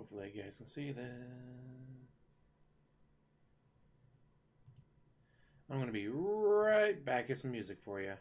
Hopefully you guys can see that. I'm going to be right back with some music for you.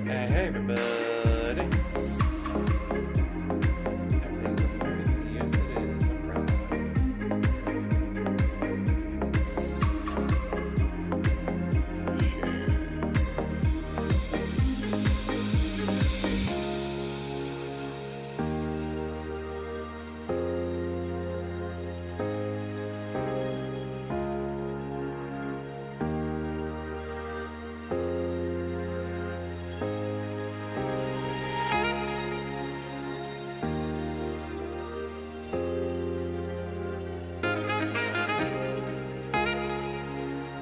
Hey everybody. Everything's alright. Yes it is. Alright.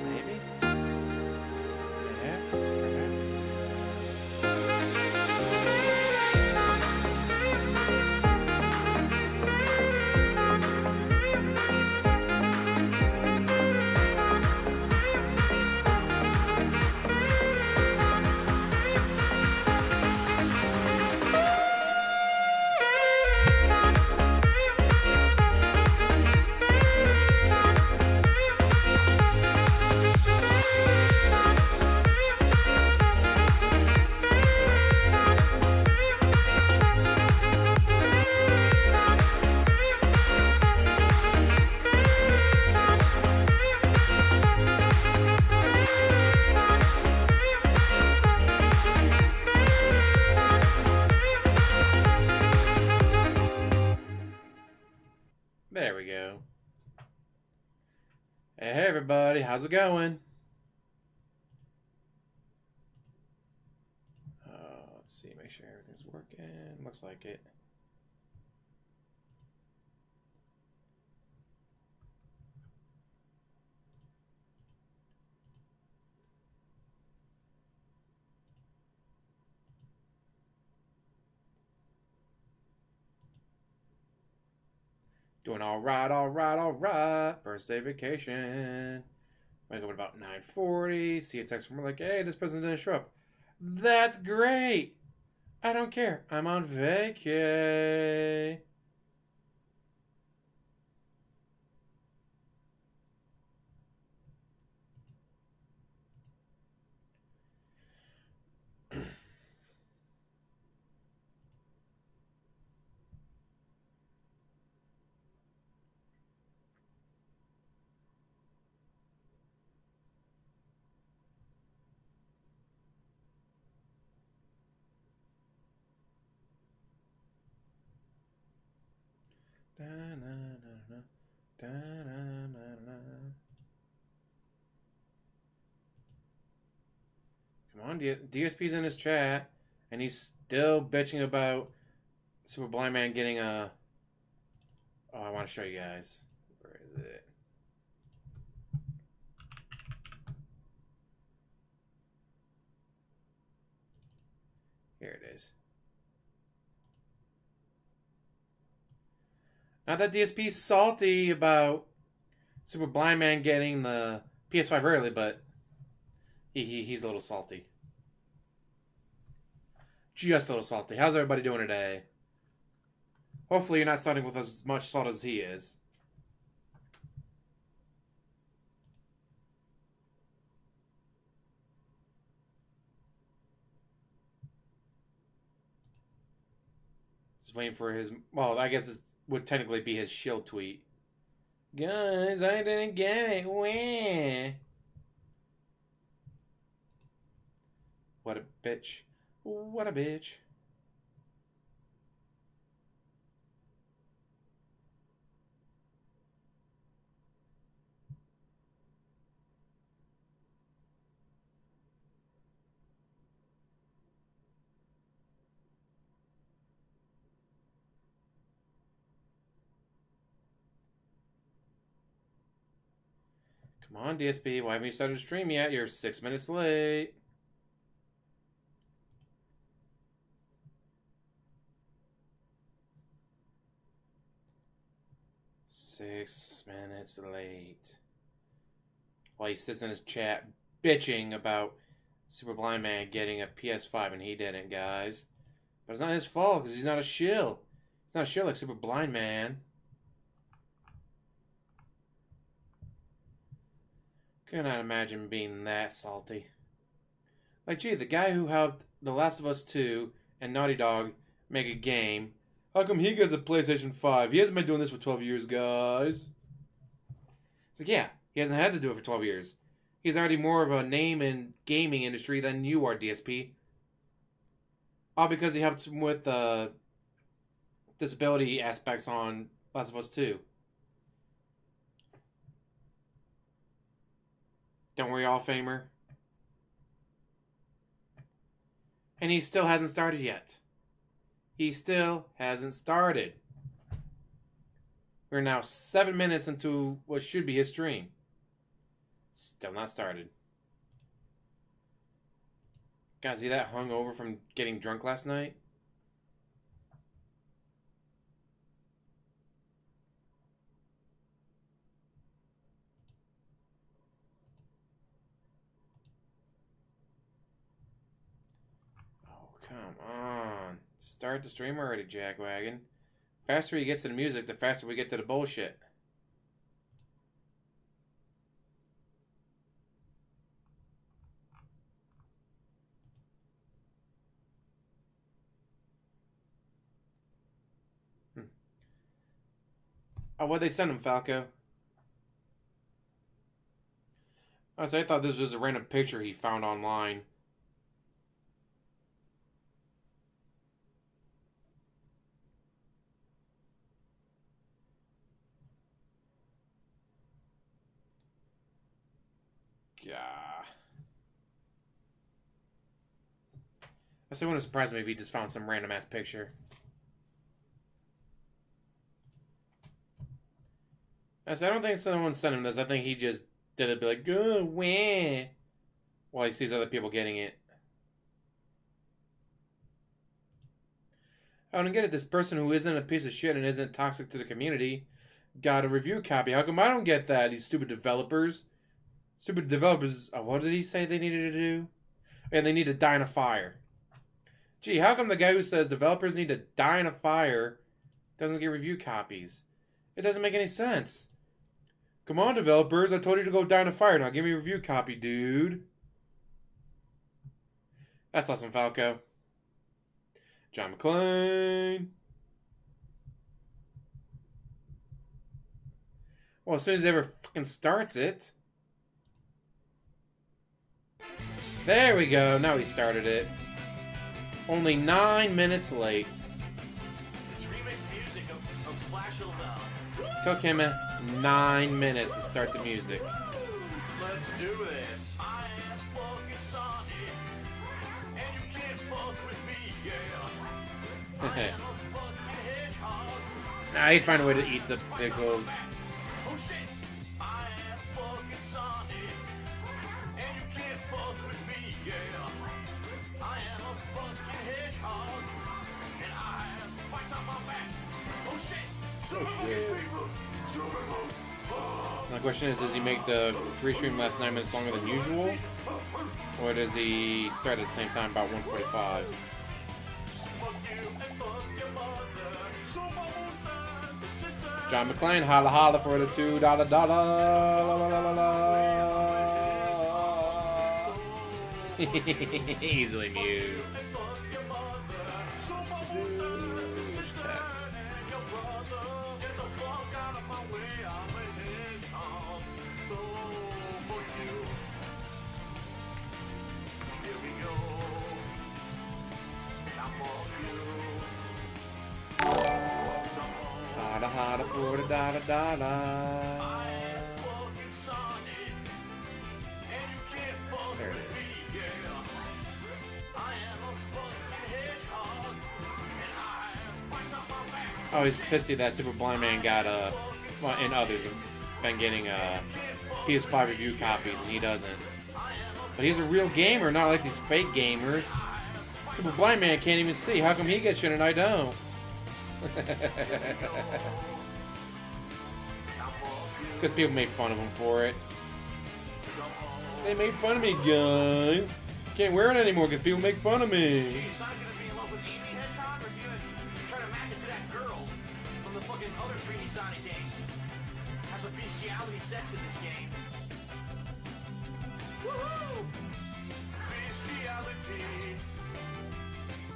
Maybe? Perhaps? There we go. Hey everybody, how's it going? Let's see, make sure everything's working. Looks like it. Doing all right, all right, all right. Birthday vacation. Wake up at about 9:40. See a text from her like, hey, this person didn't show up. That's great. I don't care. I'm on vacay. Come on, DSP's in his chat. And he's still bitching about Super Blind Man getting a... Oh, I want to show you guys. Where is it? Here it is. Not that DSP's salty about Super Blind Man getting the PS5 early, but he's a little salty. Just a little salty. How's everybody doing today? Hopefully you're not starting with as much salt as he is. Just waiting for his... Well, I guess it would technically be his Shill tweet. Guys, I didn't get it. Wah. What a bitch. What a bitch. Come on, DSP. Why haven't you started to stream yet? You're 6 minutes late. Six minutes late. While he sits in his chat bitching about Super Blind Man getting a PS5 and he didn't, guys. But it's not his fault because he's not a shill. He's not a shill like Super Blind Man. Could not imagine being that salty. Like, gee, the guy who helped The Last of Us 2 and Naughty Dog make a game, how come he gets a PlayStation 5? He hasn't been doing this for 12 years, guys. It's like, yeah, he hasn't had to do it for 12 years. He's already more of a name in gaming industry than you are, DSP. All because he helped him with disability aspects on Last of Us 2. Don't worry, all famer. And he still hasn't started yet. He still hasn't started. We're now 7 minutes into what should be his stream. Still not started. Guys, see that hungover from getting drunk last night? Come on. Start the stream already, Jackwagon. Faster he gets to the music, the faster we get to the bullshit. Oh, what'd they send him, Falco? I thought this was a random picture he found online. Yeah. It wouldn't surprise me if he just found some random ass picture. I don't think someone sent him this. I think he just did it, be like, "Good, wah," while he sees other people getting it. I don't get it. This person who isn't a piece of shit and isn't toxic to the community got a review copy. How come I don't get that? These stupid developers. Stupid developers. What did he say they needed to do? And they need to die in a fire. Gee, how come the guy who says developers need to die in a fire doesn't get review copies? It doesn't make any sense. Come on, developers. I told you to go die in a fire. Now give me a review copy, dude. That's awesome, Falco. John McClane. Well, as soon as he ever fucking starts it. There we go. Now he started it. Only 9 minutes late. Took him 9 minutes to start the music. Let's do this. I am fucking Sony, and you can't fuck with me. Nah, he'd find a way to eat the pickles. Oh shit! I am fucking Sonic, and you can't fuck with me, yeah. I am a fucking hedgehog, and I have spikes on my back. Oh shit! Oh shit. My question is, does he make the restream last 9 minutes longer than usual? Or does he start at the same time, about 1:45? John McClane, holla holla for the $2 dollar. La, la, la, la, la. Easily mused. Text. Holla holla for the $1 dollar. There it is. Oh, he's pissy that Super Blind Man got well, and others have been getting PS5 review copies, and he doesn't. But he's a real gamer, not like these fake gamers. Super Blind Man can't even see. How come he gets shit and I don't? Because people made fun of him for it. They made fun of me, guys. Can't wear it anymore because people make fun of me. Sex in this game. Woohoo! Bestiality.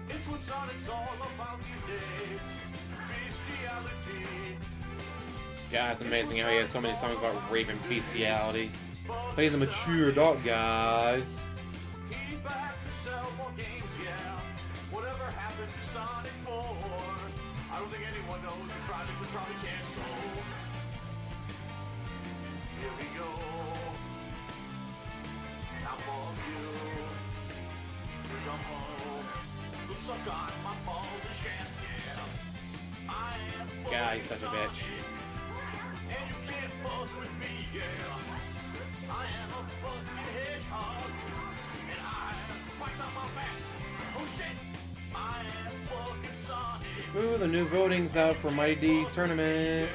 It's what Sonic's all about these days. Bestiality. Yeah, it's amazing how he has so many songs about rape and bestiality. But he's a mature adult, guys. He's back to sell more games, yeah. Whatever happened to Sonic 4? I don't think anyone knows. The project was probably canceled. Here we go. Now for you. Here's a hole. So suck on my balls and shafts, yeah. I am Yeah, he's such a bitch. and you can't fuck with me, yeah. I am a fucking hedgehog, and I have spikes on my back. Oh shit, I am fucking Sonic. Ooh, the new voting's out for Mighty D's tournament.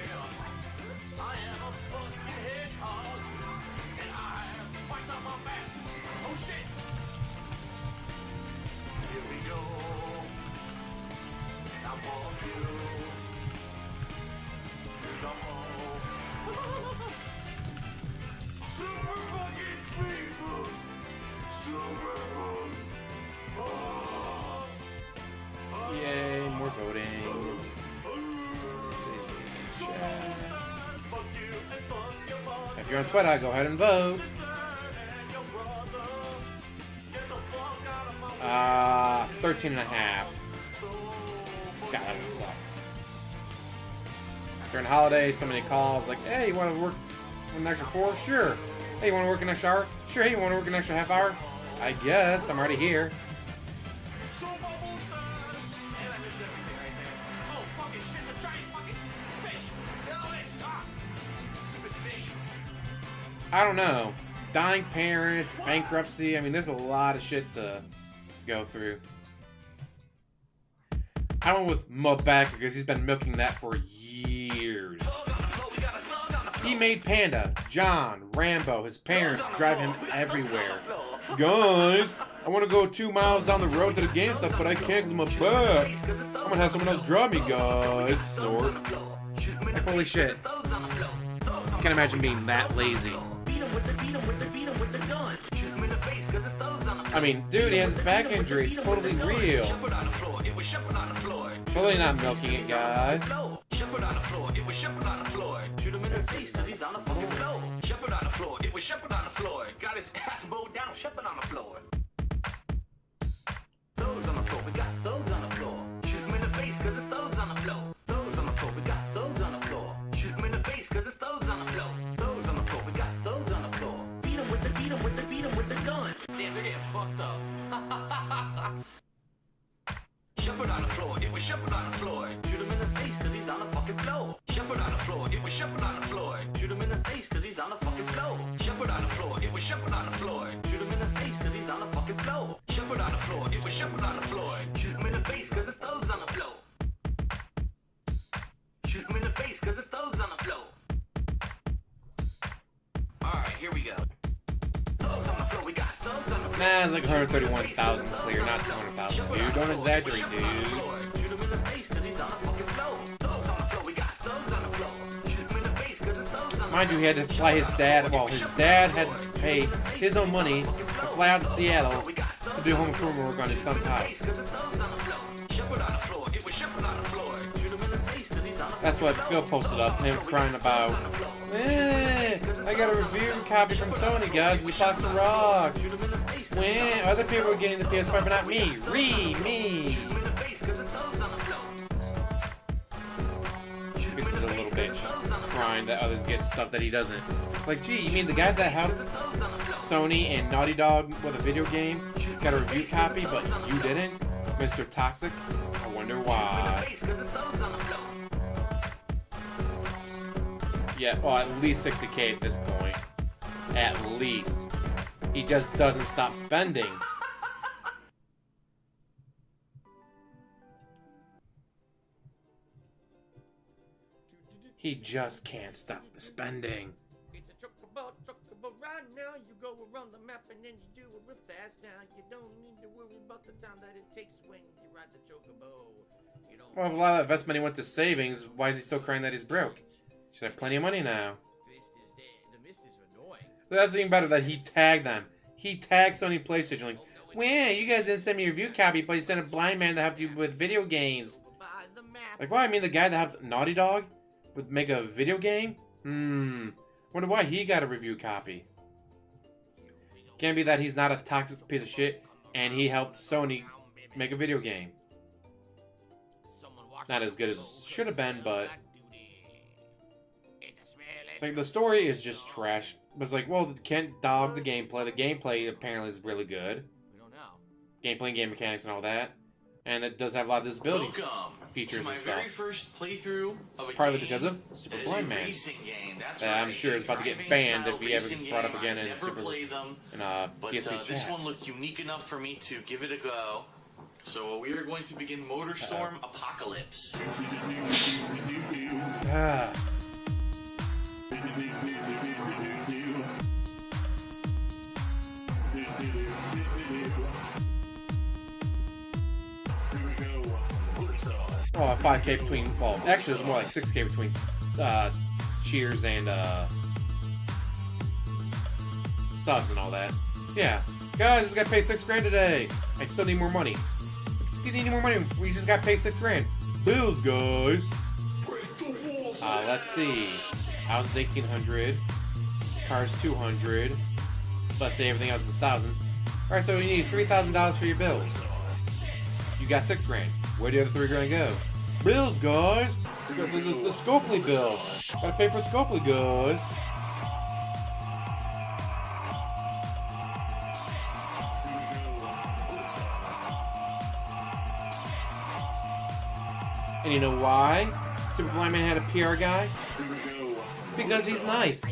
I am a fucking hedgehog, and I have spikes on my back. Oh shit. Here we go. Now for you. Here's a hole. Super fucking people. Super bugs. Yay, more voting. Let's see. Chat. If you're on Twitter, go ahead and vote. 13.5. God, that one sucked. During holidays, so many calls like, hey, you want to work an extra 4? Sure. Hey, you want to work an extra hour? Sure. Hey, you want to work an extra half hour? I guess. I'm already here. I don't know. Dying parents, bankruptcy. I mean, there's a lot of shit to go through. I went with Mubeck because he's been milking that for years. He made Panda, John, Rambo, his parents drive him everywhere. Guys, I want to go 2 miles down the road to the GameStop, but I can't because I'm a butt. I'm going to have someone else drive me, guys. Snort. Like, holy shit. I can't imagine being that lazy. I mean, dude, he has a back injury. It's totally real. Totally not milking it, guys. Got his ass bowed down, shepherd on the floor. Those on the floor, we got those on the floor. Shoot him in the face, cause it's those on the floor. Those on the floor, we got those on the floor. Shoot him in the face, cause it's those on the floor. Those on the floor, we got those on the floor. Beat him with the gun. Damn, they get fucked up. Shepherd on the floor, it was was Shepherd on the floor. Shoot him in the face cause he's on the fucking floor. Shepherd on the floor, it was Shepherd on the floor. Shoot him in the face cause he's on the fucking floor. Shepherd on the floor, it was Shepherd on the floor. Shoot him in the face cause he's on the fucking floor. Shepherd on the floor, it was Shepherd on the floor. Shoot him in the face cause his thumb's on the floor. Shoot him in the face cause his thumb's on the floor. Alright, here we go. Thumbs on the floor, we got thumbs on the floor. Nah, it's like 131,000 clear, not 200,000. Dude, don't exaggerate, dude. Shoot him in the face cause he's on the fucking floor. Thumbs on the floor, we got thumbs on the floor. Shoot him in the face cause his thumbs on the floor. Mind you, he had to fly his dad. Well, his dad had to pay his own money to fly out to Seattle to do home improvement work on his son's house. That's what Phil posted up, him crying about, I got a review copy from Sony, guys, the box of rocks. Other people are getting the PS5, but not me. Reee, me. This is a little bitch, crying that others get stuff that he doesn't. Like, gee, you mean the guy that helped Sony and Naughty Dog with a video game got a review copy, but you didn't? Mr. Toxic? I wonder why. Yeah, well, at least 60K at this point. At least. He just doesn't stop spending. He just can't stop the spending. It's a chocobo right now. You go around the map and then you do it real fast now. You don't need to worry about the time that it takes when you ride the chocobo. You don't. Well, if a lot of that investment money went to savings, why is he still crying that he's broke? He should have plenty of money now. The mist is annoying. That's even better that he tagged them. He tagged Sony PlayStation like, "Wow, you guys didn't send me a review copy, but you sent a blind man that helped you with video games." The map. Like, what? I mean, the guy that helped Naughty Dog would make a video game? Wonder why he got a review copy. Can't be that he's not a toxic piece of shit and he helped Sony make a video game. Not as good as it should have been, but it's like the story is just trash. But it's like, well, can't dog the gameplay. The gameplay apparently is really good. We don't know. Gameplay and game mechanics and all that. And it does have a lot of disability features to my and very stuff. first playthrough of a Partly game because of Super that is Blind a Man. racing game. That's That I'm right, sure a is about to get driving banned style if he ever racing gets brought up game. again I in never Super played them, in but DSP's this chat. one looked unique enough for me to give it a go. So we are going to begin Motorstorm Apocalypse. Ah. Oh, 5K between, well, actually there's more like 6K between cheers and subs and all that. Yeah. Guys, just got paid $6,000 today. I still need more money. You need more money. We just got paid $6,000. Bills, guys. Let's see. House is 1,800. Cars 200. Let's say everything else is 1,000. All right, so you need $3,000 for your bills. You got $6,000. Where do the other $3,000 go? Bills, guys. The Scopely bill. Gotta pay for Scopely, guys. And you know why Super Blind Man had a PR guy? Because he's nice.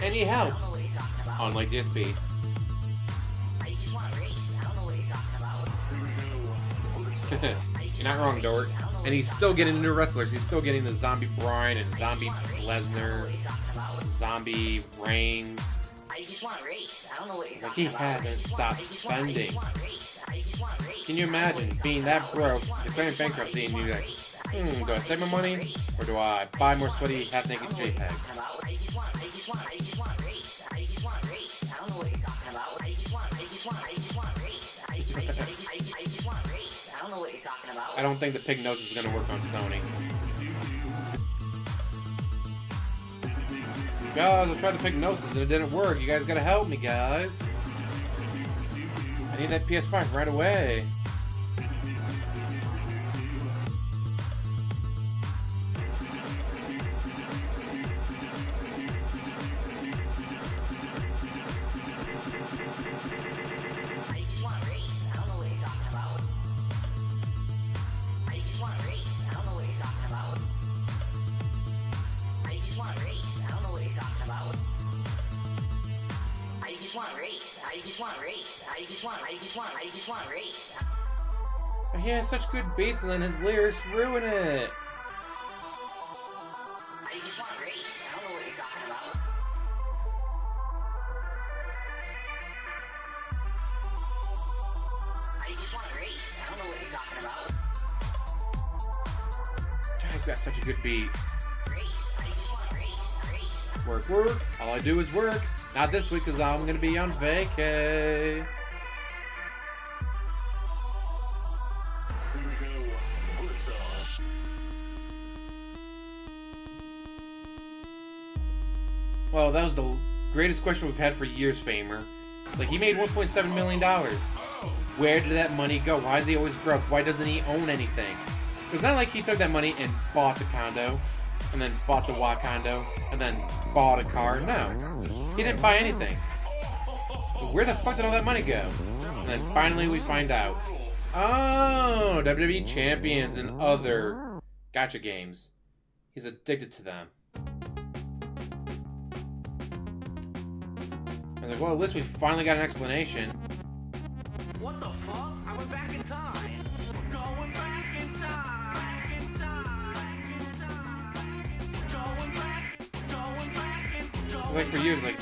And he helps. Unlike DSP. You're not wrong, Dork. And he's still getting new wrestlers. He's still getting the Zombie Bryan and Zombie Lesnar, Zombie Reigns. Like, he hasn't stopped spending. Can you imagine being that broke, declaring bankruptcy, and you're like, do I save my money, or do I buy more sweaty, half-naked JPEGs? I don't think the pig nose is going to work on Sony. Guys, I tried the pig noses and it didn't work. You guys got to help me, guys. I need that PS5 right away. I just want to race. I just want to race. He has such good beats, and then his lyrics ruin it. I just want to race. I don't know what you're talking about. I just want to race. I don't know what you're talking about. God, he's got such a good beat. Race. I just want to race. Work, work. All I do is work. Not this week, because I'm going to be on vacay. Well, that was the greatest question we've had for years, Famer. Like, he made $1.7 million. Where did that money go? Why is he always broke? Why doesn't he own anything? It's not like he took that money and bought the condo, and then bought the condo, and then bought a car. No. He didn't buy anything. So where the fuck did all that money go? And then finally we find out. Oh, WWE Champions and other gacha games. He's addicted to them. I was like, well, at least we finally got an explanation. What the fuck? I went back in time. We're going back in time. It's like for years, like,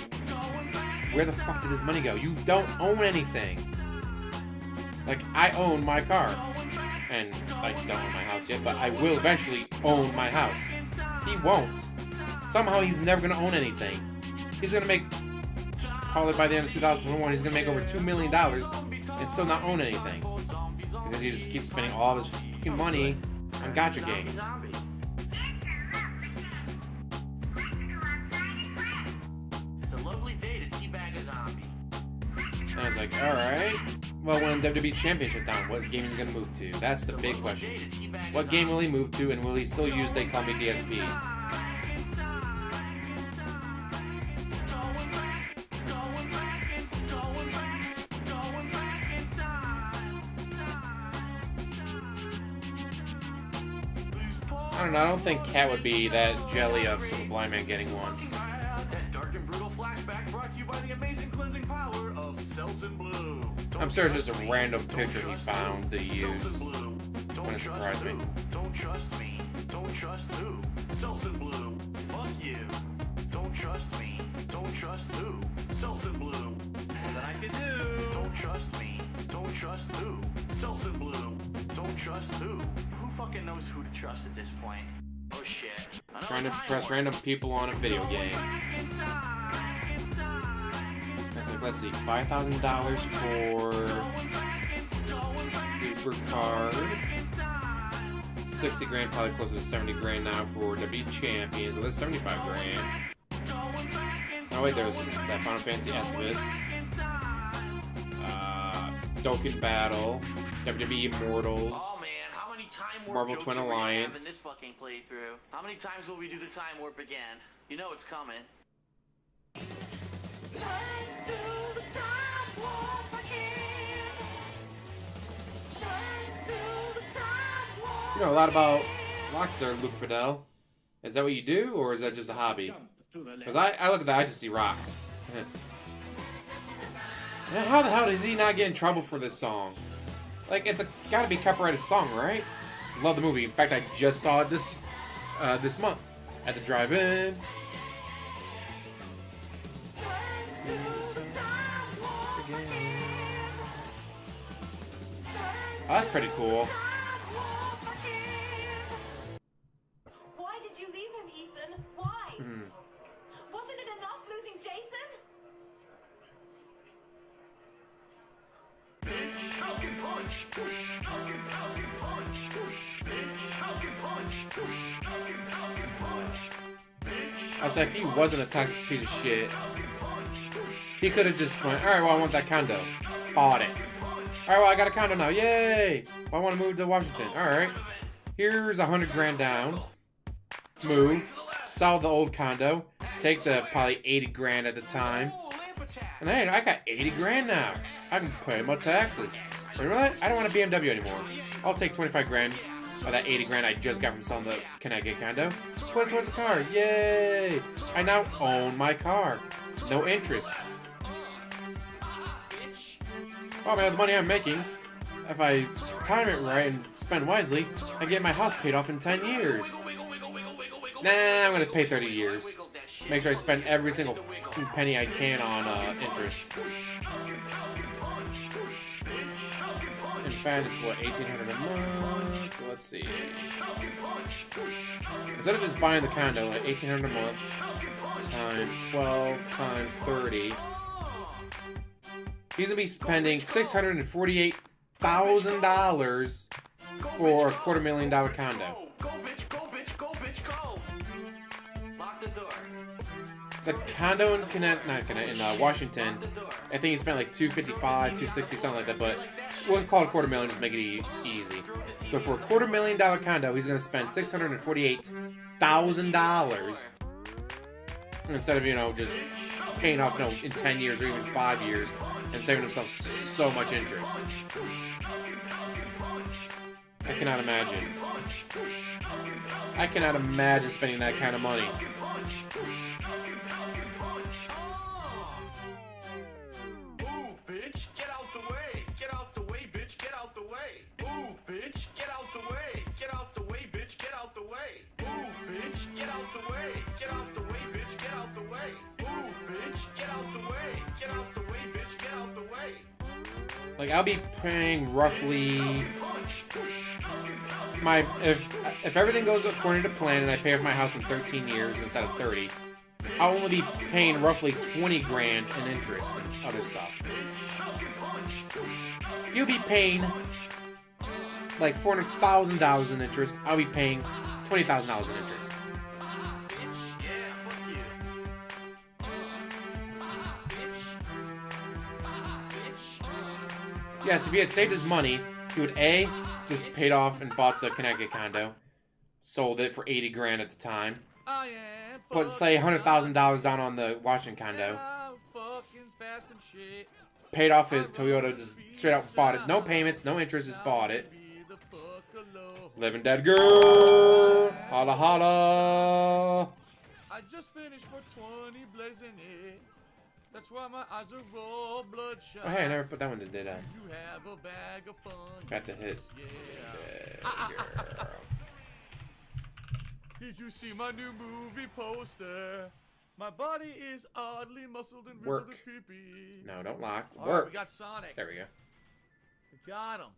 where the fuck did this money go? You don't own anything. Like, I own my car. And I don't own my house yet, but I will eventually own my house. He won't. Somehow he's never going to own anything. He's going to make, probably by the end of 2021, he's going to make over $2 million and still not own anything. Because he just keeps spending all of his fucking money on gacha games. It's a lovely day to teabag a zombie. And I was like, alright. Well, when WWE Championship down, what game is he going to move to? That's the big question. What game will he move to, and will he still use They Call Me DSP? I don't know, I don't think Cat would be that jelly of the blind man getting one. That dark and brutal flashback brought to you by the amazing cleansing power of Selsun Blue. I'm sure it's just a random picture he found to use. Wouldn't surprise me. Don't trust me. Don't trust who? Selsun Blue. Fuck you. Don't trust me. Don't trust who? Selsun Blue. More than I can do. Don't trust me. Don't trust who? Selsun Blue. Don't trust who? Who fucking knows who to trust at this point? Oh shit. Trying to impress random people on a video game. It's like, let's see, $5,000 for Super Card. 60 grand, probably closer to 70 grand now for WWE Champions. Well, there's 75 grand. Oh wait, there's that Final Fantasy Estivus. Dokkan Battle. WWE Immortals. Oh man, how many time warp Marvel jokes Twin are we gonna have Alliance. in this fucking playthrough? How many times will we do the time warp again? You know it's coming. Let's do the time warp again. Let's do the time warp. You know a lot about Rockstar, Luke Fidel. Is that what you do, or is that just a hobby? Because I look at that, I just see rocks. And how the hell does he not get in trouble for this song? Like, it's gotta be copyrighted song, right? Love the movie. In fact, I just saw it this month at the drive-in. Oh, that's pretty cool. Why did you leave him, Ethan? Why? Wasn't it enough losing Jason? Bitch, Falcon punch. Push, Falcon punch. Push, bitch, Falcon punch. Push, Falcon punch. Bitch, I was like, if he wasn't a toxic piece of shit, he could have just went, alright, well, I want that condo. Bought it. Alright, well, I got a condo now. Yay! Well, I want to move to Washington. Alright. Here's 100 grand down. Move. Sell the old condo. Take the probably 80 grand at the time. And hey, I got 80 grand now. I can pay my taxes. You know what? I don't want a BMW anymore. I'll take 25 grand of that 80 grand I just got from selling the Connecticut condo. Put it towards the car. Yay! I now own my car. No interest. Oh man, the money I'm making, if I time it right and spend wisely, I get my house paid off in 10 years. Nah, I'm gonna pay 30 years. Make sure I spend every single fucking penny I can on interest. In fact, it's what, $1,800 a month? So let's see. Instead of just buying the condo, like $1,800 a month times 12 times 30, he's gonna be spending $648,000 for a $250,000 condo. Go, bitch, go, bitch, go, bitch, go. Lock the door. The condo in Washington, I think he spent like $255, $260, something like that. But we'll call it $250,000, just make it easy. So for a $250,000 condo, he's gonna spend $648,000 instead of just paying off in 10 years or even 5 years and saving himself so much interest. I cannot imagine. I cannot imagine spending that kind of money. Ooh, bitch, get out the way. Get out the way, bitch, get out the way. Ooh, bitch, get out the way. Get out the way, bitch, get out the way. Ooh, bitch, get out the way. Get out the way, bitch, get out the way. Ooh, bitch, get out the way. Get out the way, bitch, get out the way. Like, I'll be paying roughly if everything goes according to plan and I pay off my house in 13 years instead of 30, I'll only be paying roughly 20 grand in interest and other stuff. You'll be paying like $400,000 in interest. I'll be paying $20,000 in interest. Yes, if he had saved his money, he would A, just paid off and bought the Connecticut condo, sold it for 80 grand at the time, put say $100,000 down on the Washington condo, paid off his Toyota, just straight out bought it, no payments, no interest, just bought it. Living dead girl, holla holla. I just finished for 20 blazing it. That's why my eyes are all bloodshot. Oh hey, I never put that one in, did I? You have a bag of fun. Got to hit. Yeah. Did you see my new movie poster? My body is oddly muscled and ripped and creepy. No, don't lock. All Work. right, we got Sonic. There we go. We got him.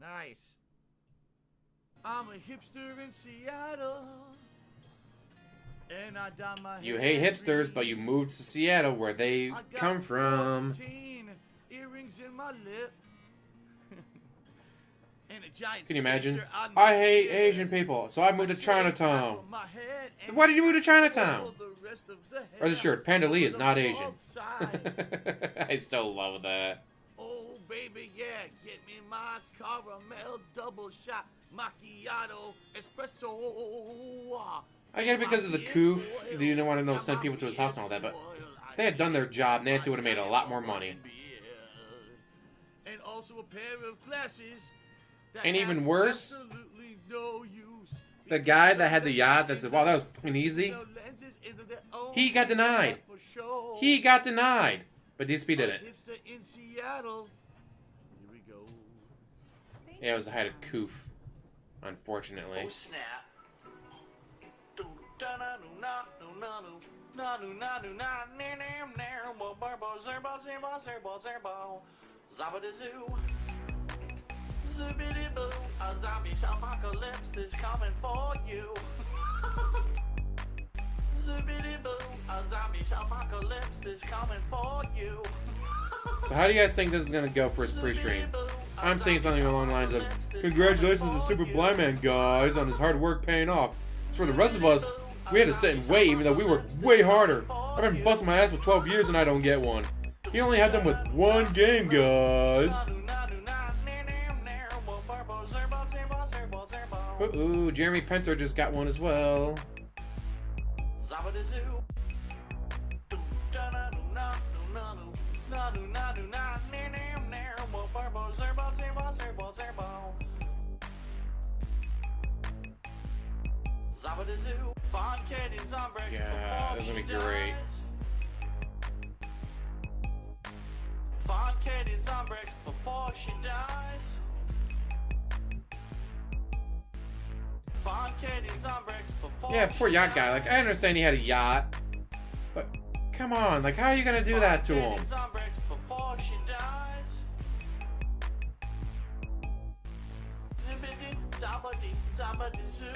Nice. I'm a hipster in Seattle. And I dye my You hair hate hipsters, but you moved to Seattle where they come from. 14 earrings in my lip. And a giant Can you imagine? spacer on I my hate head. Asian people, so I moved to I shaved Chinatown. half of my head and Why did you move to Chinatown? all the rest of the Or the hair shirt, Panda Lee is on not the Asian. outside. I still love that. Oh baby, yeah, get me my caramel double shot macchiato espresso. I get it because of the coof. You didn't want to send people to his house and all that, but they had done their job. Nancy would have made a lot more money. And also a pair of glasses. that And even have worse, absolutely no use the guy that had the yacht that said, wow, that was fucking easy, lenses into their own he got denied. for show. He got denied. But DSP didn't. Hipster in Seattle. Here we go. Yeah, it was the height of coof, unfortunately. Oh snap. Zoobity-boo, a zombie apocalypse is coming for you. Zoobity-boo, a zombie apocalypse is coming for you. So how do you guys think this is going to go for his pre-stream? I'm saying something along the lines of, congratulations to Super Blind Man, guys, on his hard work paying off. As for the rest of us, we had to sit and wait, even though we worked way harder. I've been busting my ass for 12 years and I don't get one. He only had them with one game, guys. Ooh, Jeremy Penter just got one as well. Yeah, this is gonna be great. Find Katie's on bricks before she dies. Find Katie's on bricks before Yeah, poor she yacht guy. Like, I understand he had a yacht, but come on, like, how are you gonna do that to him? Katie's on bricks before she dies. Zippity, zobbity, zobbity zoo.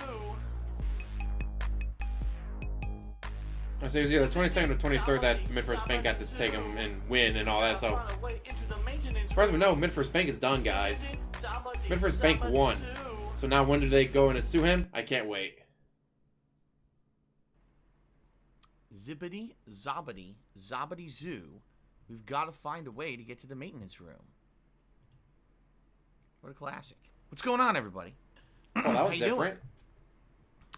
I say it was either 22nd or 23rd that Mid-First Bank got to take him and win and all that, so... As far as we know, Mid-First Bank is done, guys. Mid-First Bank won. So now when do they go in and sue him? I can't wait. Zippity, zobbity, zobbity zoo. We've got to find a way to get to the maintenance room. What a classic. What's going on, everybody? Oh, that was different.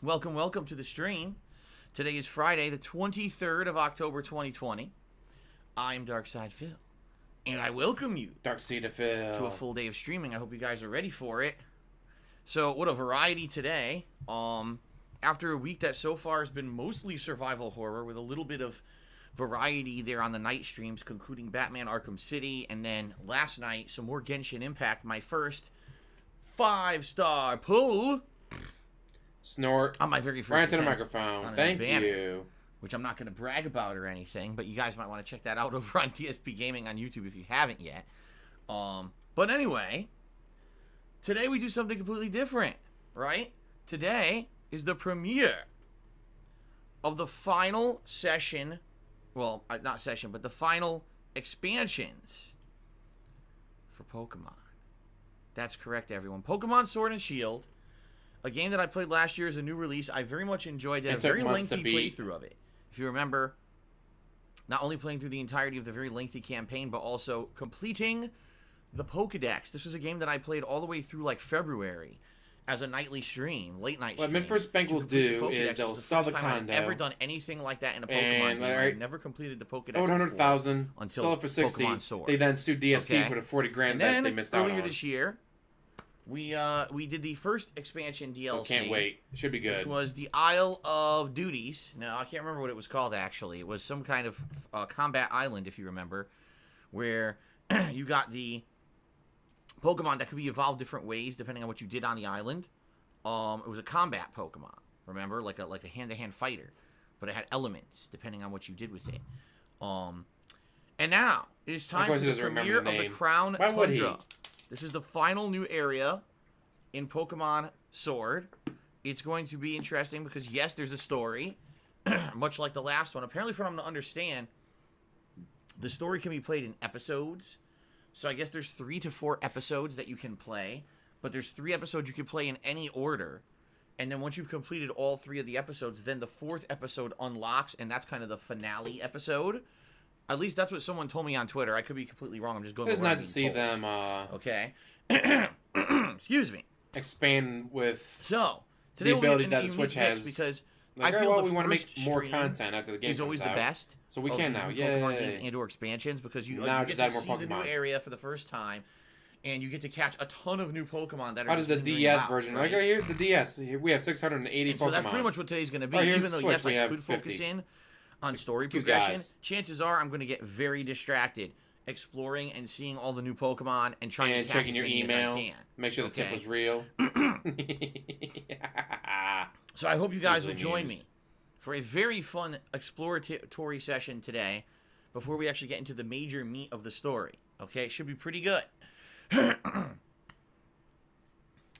Doing? Welcome to the stream. Today is Friday, the 23rd of October, 2020. I'm Darkside Phil, and I welcome you Darkside Phil to a full day of streaming. I hope you guys are ready for it. So, what a variety today. After a week that so far has been mostly survival horror with a little bit of variety there on the night streams, concluding Batman Arkham City, and then last night, some more Genshin Impact, my first 5-star pull. Snort. On my very first Right into the attempt microphone. on Thank banner, you. which I'm not going to brag about or anything, but you guys might want to check that out over on DSP Gaming on YouTube if you haven't yet. But anyway, today we do something completely different, right? Today is the premiere of the final session, well, not session, but the final expansions for Pokemon. That's correct, everyone. Pokemon Sword and Shield, a game that I played last year as a new release. I very much enjoyed it. A very lengthy playthrough of it. If you remember, not only playing through the entirety of the very lengthy campaign, but also completing the Pokedex. This was a game that I played all the way through like February as a nightly stream, late night stream. What Mid-First Bank will do is they'll sell the condo. I've ever done anything like that in a Pokemon game. I've never completed the Pokedex. 100,000 until sell it for 60. Pokemon Sword. They then sued DSP for the 40 grand that they missed out on. Earlier this year, we did the first expansion DLC. So can't wait. It should be good. Which was the Isle of Duties. Now, I can't remember what it was called, actually. It was some kind of combat island, if you remember, where you got the Pokemon that could be evolved different ways depending on what you did on the island. It was a combat Pokemon, remember? Like a hand-to-hand fighter. But it had elements depending on what you did with it. And now, it's time for the premiere of the Crown Tundra. This is the final new area in Pokemon Sword. It's going to be interesting because, yes, there's a story, much like the last one. Apparently, from what I'm to understand, the story can be played in episodes. So I guess there's 3 to 4 episodes that you can play. But there's 3 episodes you can play in any order. And then once you've completed all 3 of the episodes, then the 4th episode unlocks, and that's kind of the finale episode. At least that's what someone told me on Twitter. I could be completely wrong. I'm just going. It's nice to see them. Okay. Excuse me. Expand with today the ability that the Switch has. Because like, I feel we want to make more content after the game is always the best. So we can now. Pokemon games and/or expansions because you get to see the new area for the first time, and you get to catch a ton of new Pokemon that are. How does the DS version? Right? Like, here's the DS. We have 680 Pokemon. So that's pretty much what today's going to be. Even though yes, I could focus in on story progression, chances are I'm going to get very distracted exploring and seeing all the new Pokemon and trying to catch checking your as email. I can. Make sure the tip was real. So I hope you guys will join me for a very fun exploratory session today before we actually get into the major meat of the story. Okay, it should be pretty good.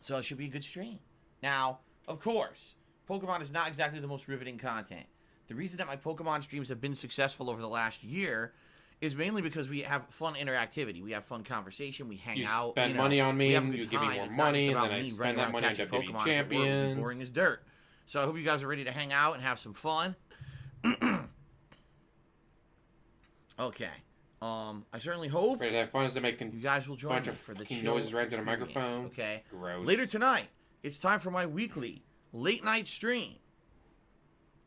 So it should be a good stream. Now, of course, Pokemon is not exactly the most riveting content. The reason that my Pokemon streams have been successful over the last year is mainly because we have fun interactivity. We have fun conversation. We hang out. You spend money on me, and you give me more money, and then I spend that money on WWE Champions. Boring as dirt. So I hope you guys are ready to hang out and have some fun. Okay. I certainly hope ready to have fun as I make you guys will join me for the chill noises right to the microphone. Okay. Gross. Later tonight, it's time for my weekly late night stream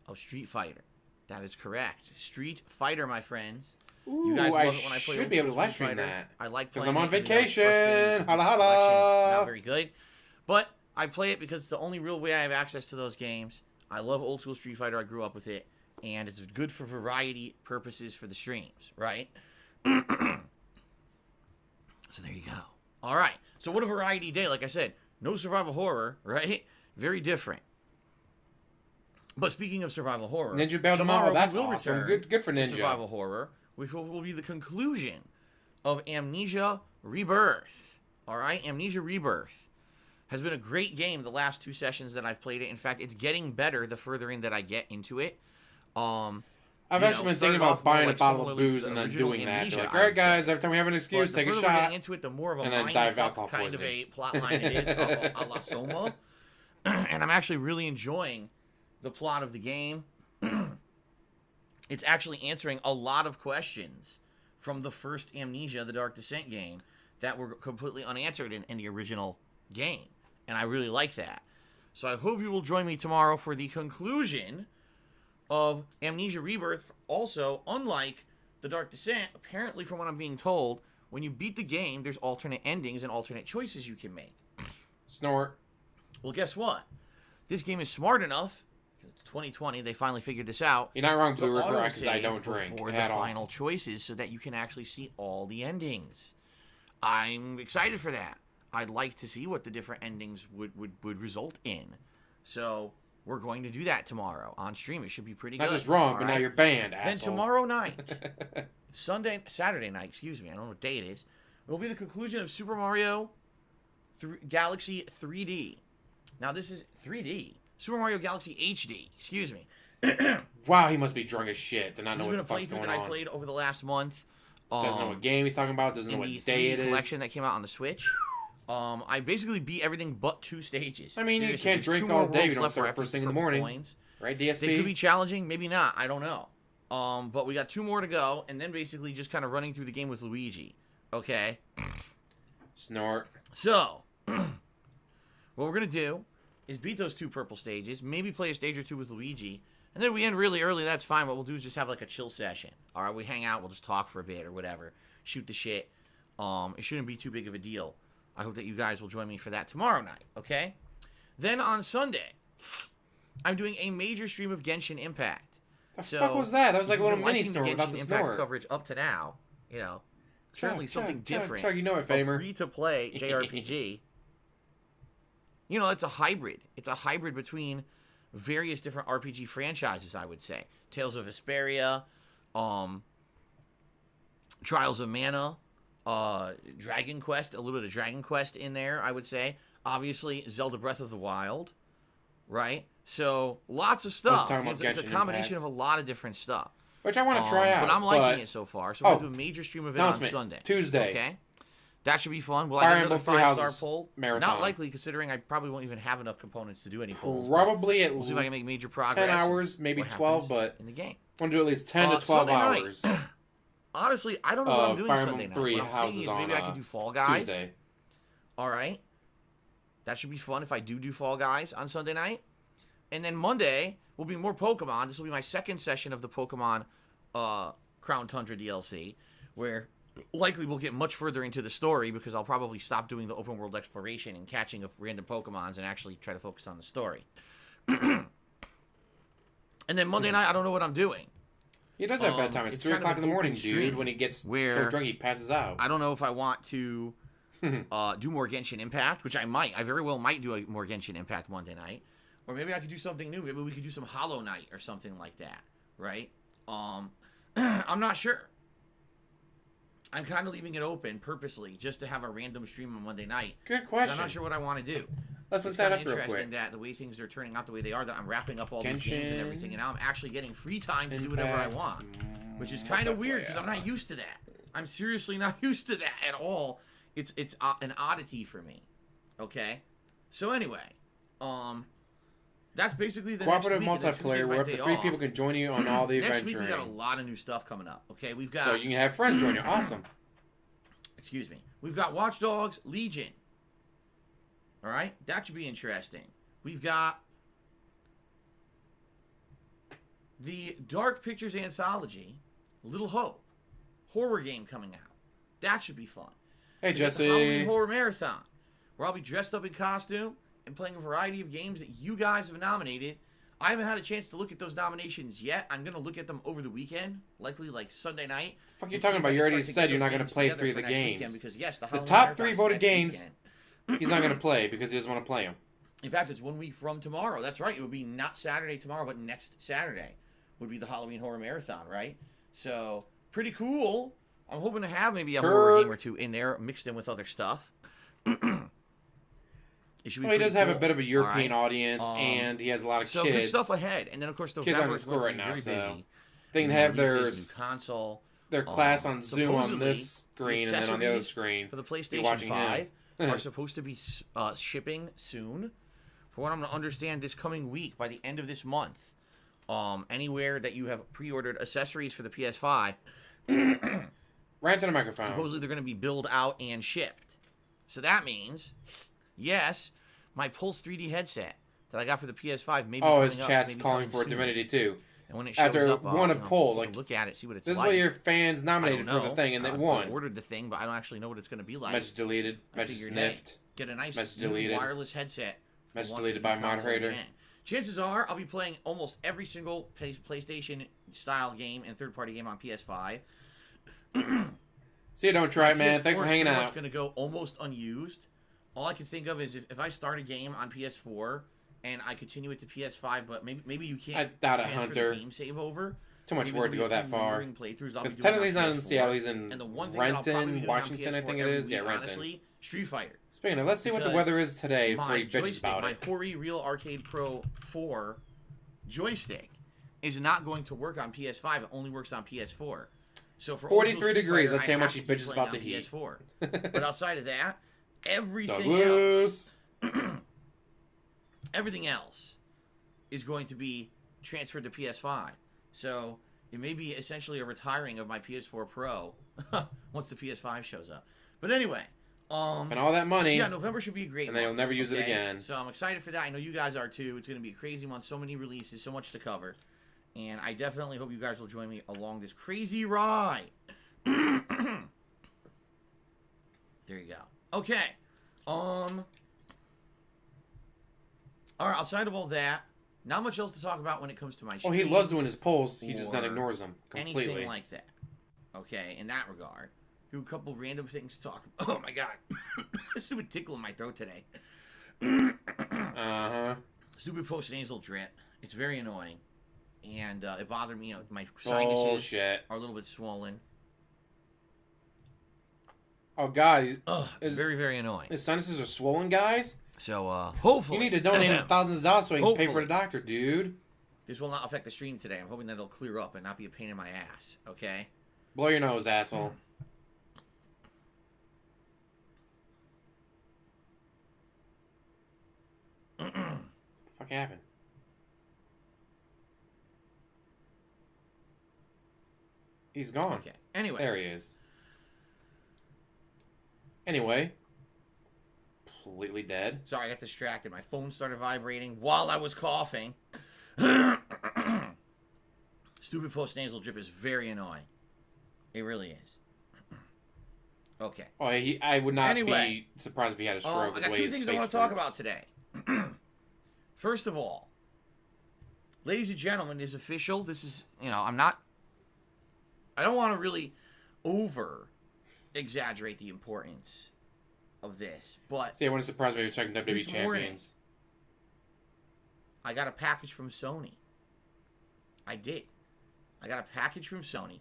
of Street Fighter. That is correct. Street Fighter, my friends. Ooh, you guys love I it when I play should be able to live stream that. I like because playing I'm on it vacation. Holla holla. Not very good, but I play it because it's the only real way I have access to those games. I love old school Street Fighter. I grew up with it, and it's good for variety purposes for the streams, right? So there you go. All right. So what a variety day. Like I said, no survival horror, right? Very different. But speaking of survival horror, Ninja bailed him out. That's awesome. Good for Ninja. Survival horror, which will be the conclusion of Amnesia Rebirth. All right, Amnesia Rebirth has been a great game the last 2 sessions that I've played it. In fact, it's getting better the further in that I get into it. I've actually been thinking about buying a bottle of booze and then doing that. Like, all right, guys, every time we have an excuse, take a shot. The further we get into it, the more of a and then dive alcohol kind of poisoning. a plot line it is, a la Soma. And I'm actually really enjoying the plot of the game. It's actually answering a lot of questions from the first Amnesia, the Dark Descent game, that were completely unanswered in the original game. And I really like that. So I hope you will join me tomorrow for the conclusion of Amnesia Rebirth. Also, unlike the Dark Descent, apparently from what I'm being told, when you beat the game, there's alternate endings and alternate choices you can make. Snort. Well, guess what? This game is smart enough, because it's 2020, they finally figured this out. You're not wrong, Blue River, because I don't drink before the at all. final choices, so that you can actually see all the endings. I'm excited for that. I'd like to see what the different endings would result in. So we're going to do that tomorrow on stream. It should be pretty good. Not just wrong, all but right? now you're banned, asshole. Then tomorrow night, Saturday night, excuse me, I don't know what date it is, will be the conclusion of Super Mario Galaxy 3D. Now this is 3D. Super Mario Galaxy HD, excuse me. Wow, he must be drunk as shit to not know This what the has fuck's been a playthrough going that I on. played over the last month. Doesn't know what game he's talking about, doesn't know what day it is. Collection that came out on the Switch. I basically beat everything but 2 stages. I mean, you Seriously, can't there's drink 2 all more day if worlds you don't left where I start have to first thing in the put morning. coins. Right, DSP? They could be challenging, maybe not. I don't know. But we got 2 more to go, and then basically just kind of running through the game with Luigi. Okay? Snort. So, what we're going to do is beat those 2 purple stages, maybe play a stage or 2 with Luigi, and then we end really early, that's fine. What we'll do is just have like a chill session. All right, we hang out, we'll just talk for a bit or whatever, shoot the shit. It shouldn't be too big of a deal. I hope that you guys will join me for that tomorrow night, okay? Then on Sunday, I'm doing a major stream of Genshin Impact. The fuck was that? That was like a little mini snort the without the Genshin Impact snort. coverage up to now, you know, certainly something different. Chug, you know it, Famer. Free-to-play JRPG. You know, it's a hybrid. It's a hybrid between various different RPG franchises, I would say. Tales of Vesperia, Trials of Mana, Dragon Quest, a little bit of Dragon Quest in there, I would say. Obviously, Zelda Breath of the Wild, right? So, lots of stuff. It's a combination of a lot of different stuff. Which I want to try out. But I'm liking it so far. So, we'll do a major stream of it on Sunday. Tuesday. Okay? That should be fun. Will I get another 5-star poll? Marathon. Not likely, considering I probably won't even have enough components to do any polls. Probably we'll see if I can make major progress. 10 hours, maybe 12, but in the game. I want to do at least 10 to 12 hours. Honestly, I don't know what I'm doing Fire Sunday Emblem 3 night. What I'm thinking is maybe I can do Fall Guys. Tuesday. All right. That should be fun if I do Fall Guys on Sunday night. And then Monday will be more Pokemon. This will be my second session of the Pokemon Crown Tundra DLC, where likely we'll get much further into the story because I'll probably stop doing the open world exploration and catching of random Pokemons and actually try to focus on the story. And then Monday night, I don't know what I'm doing. He does have bedtime. It's 3 o'clock in the morning, dude, when he gets so drunk he passes out. I don't know if I want to do more Genshin Impact, which I might. I very well might do a more Genshin Impact Monday night. Or maybe I could do something new. Maybe we could do some Hollow Knight or something like that, right? I'm not sure. I'm kind of leaving it open purposely just to have a random stream on Monday night. Good question. I'm not sure what I want to do. Let's look it's that kind up of real interesting quick. that the way things are turning out the way they are, that I'm wrapping up all these games and everything, and now I'm actually getting free time to do whatever I want, which is kind of weird because I'm not used to that. I'm seriously not used to that at all. It's an oddity for me. Okay, so anyway, that's basically the cooperative next week, multiplayer where up to 3 people can join you on all the next adventuring. week we got a lot of new stuff coming up. Okay, we've got so you can have friends join you. Awesome. Excuse me. We've got Watch Dogs Legion. All right, that should be interesting. We've got the Dark Pictures Anthology, Little Hope, horror game coming out. That should be fun. Hey, We got the Jesse. Halloween Horror Marathon, where I'll be dressed up in costume and playing a variety of games that you guys have nominated I haven't had a chance to look at those nominations yet. I'm gonna look at them over the weekend, likely like Sunday night. Fuck you talking about? You already said you're not gonna play 3 of the games. Because yes, the top 3 voted games, he's not gonna play because he doesn't want to play them. In fact, it's 1 week from tomorrow. That's right. It would be not Saturday tomorrow, but next Saturday would be the Halloween Horror Marathon, right? So pretty cool. I'm hoping to have maybe a horror game or 2 in there, mixed in with other stuff. Well, he does have a bit of a European audience, and he has a lot of so kids. good stuff ahead. And then, of course, November is going to be very busy. They can have their console, their class on Zoom on this screen, and then on the other screen for the PlayStation 5 are supposed to be shipping soon. For what I'm going to understand, this coming week, by the end of this month, anywhere that you have pre-ordered accessories for the PS5, right to the microphone. Supposedly they're going to be billed out and shipped. So that means, yes, my Pulse 3D headset that I got for the PS5 maybe. Oh, his chat's calling for Divinity 2. And when it shows after up, won a poll, like look at it, see what it's this like. This is what your fans nominated for the thing, and they won. I ordered the thing, but I don't actually know what it's going to be like. Message deleted. Message sniffed. Get a nice wireless headset. Message deleted by moderator. Chances are I'll be playing almost every single PlayStation style game and third-party game on PS5. See you, don't try it, man. Thanks for hanging out. It's going to go almost unused. All I can think of is if I start a game on PS4 and I continue it to PS5, but maybe you can't. I doubt it, Hunter. The game save over. Too much work to go that far. Because technically he's not in Seattle. He's in Renton, Washington, I think it is. Yeah, Renton. Honestly, Street Fighter. Speaking of, let's see what the weather is today before he bitches about it. My Reee Real Arcade Pro 4 joystick is not going to work on PS5. It only works on PS4. So for 43 degrees. Let's see how much he bitches about the heat. PS4. But outside of that, everything else is going to be transferred to PS5. So it may be essentially a retiring of my PS4 Pro once the PS5 shows up. But anyway, spend all that money. Yeah, November should be a great month. And then you'll never use it again. So I'm excited for that. I know you guys are too. It's going to be a crazy month. So many releases, so much to cover. And I definitely hope you guys will join me along this crazy ride. There you go. Okay. All right, outside of all that, not much else to talk about when it comes to my streams. Oh, he loves doing his polls. He just not ignores them completely. Anything like that. Okay, in that regard. Do a couple random things to talk about. Oh, my God. Stupid tickle in my throat today. Uh-huh. Stupid post-nasal drip. It's very annoying. And it bothered me. You know, my sinuses are a little bit swollen. Oh, God. It's very, very annoying. His sinuses are swollen, guys? So, hopefully... You need to donate him thousands of dollars so he can pay for the doctor, dude. This will not affect the stream today. I'm hoping that it'll clear up and not be a pain in my ass, okay? Blow your nose, asshole. What the fuck happened? He's gone. Okay. Anyway. There he is. Anyway. Completely dead. Sorry, I got distracted. My phone started vibrating while I was coughing. Stupid post-nasal drip is very annoying. It really is. Okay. Oh, I would not be surprised if he had a stroke. I got two things I want to talk about today. First of all, ladies and gentlemen, is official. This is, I don't want to really over-exaggerate the importance of this, but... See, I wouldn't surprise me if you're checking WWE Champions. I got a package from Sony. I did. I got a package from Sony,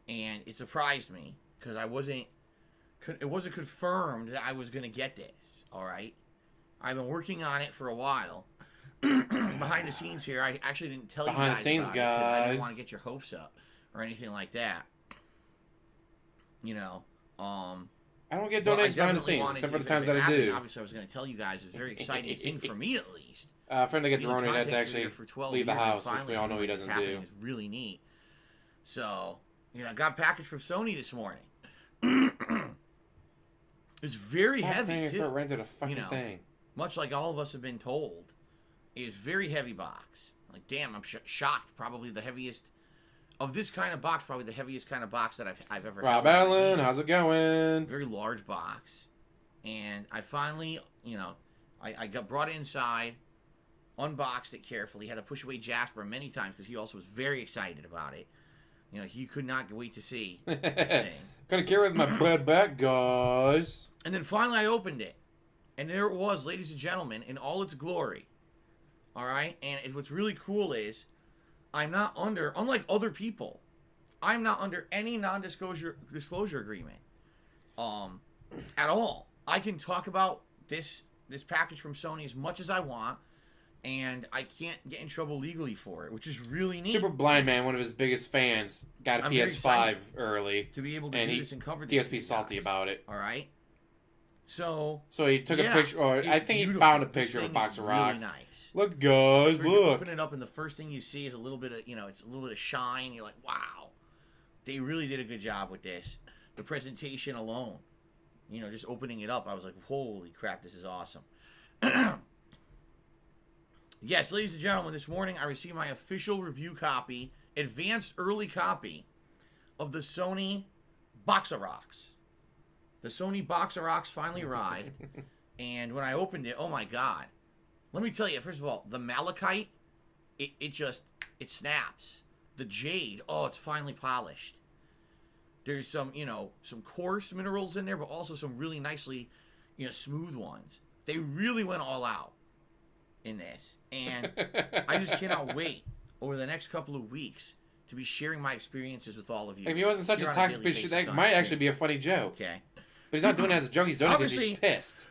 and it surprised me, because it wasn't confirmed that I was going to get this, alright? I've been working on it for a while. Behind the scenes here, I actually didn't tell you guys about it, because I didn't want to get your hopes up, or anything like that. I don't get donations behind the scenes, except for the times that I do. Obviously, I was going to tell you guys. It's a very exciting thing for me, at least. Friend that gets Ronnie had to actually leave the house, which we all know he doesn't do. It's really neat. So, I got a package from Sony this morning. It's very heavy, too. Rented a fucking thing. Much like all of us have been told, it's very heavy box. Like, damn, I'm shocked. Probably the heaviest of this kind of box. Probably the heaviest kind of box that I've ever had. Rob Allen, how's it going? Very large box, and I finally, I got brought inside. unboxed it carefully, had to push away Jasper many times because he also was very excited about it. You know, he could not wait to see this thing. Gonna carry with my bad back, guys. And then finally I opened it. And there it was, ladies and gentlemen, in all its glory. All right? And what's really cool is I'm not under, unlike other people, I'm not under any non-disclosure agreement at all. I can talk about this package from Sony as much as I want, and I can't get in trouble legally for it, which is really neat. Super Blind Man, one of his biggest fans, got a I'm PS5 early. To be able to do this and cover this. DSP salty about it. All right? So he took a picture, or I think he found a picture of a box of rocks. Really nice. Look, guys, You look. open it up, and the first thing you see is a little bit of, it's a little bit of shine. You're like, wow. They really did a good job with this. The presentation alone, just opening it up, I was like, holy crap, this is awesome. Yes, ladies and gentlemen, this morning I received my official review copy, advanced early copy, of the Sony Box of Rocks. The Sony Box of Rocks finally arrived, and when I opened it, oh my god. Let me tell you, first of all, the malachite, it snaps. The jade, oh, it's finely polished. There's some coarse minerals in there, but also some really nicely, smooth ones. They really went all out in this. And I just cannot wait over the next couple of weeks to be sharing my experiences with all of you. If he wasn't such a toxic bitch, that might actually be a funny joke. Okay. But he's not doing it as a joke, he's doing it because he's pissed.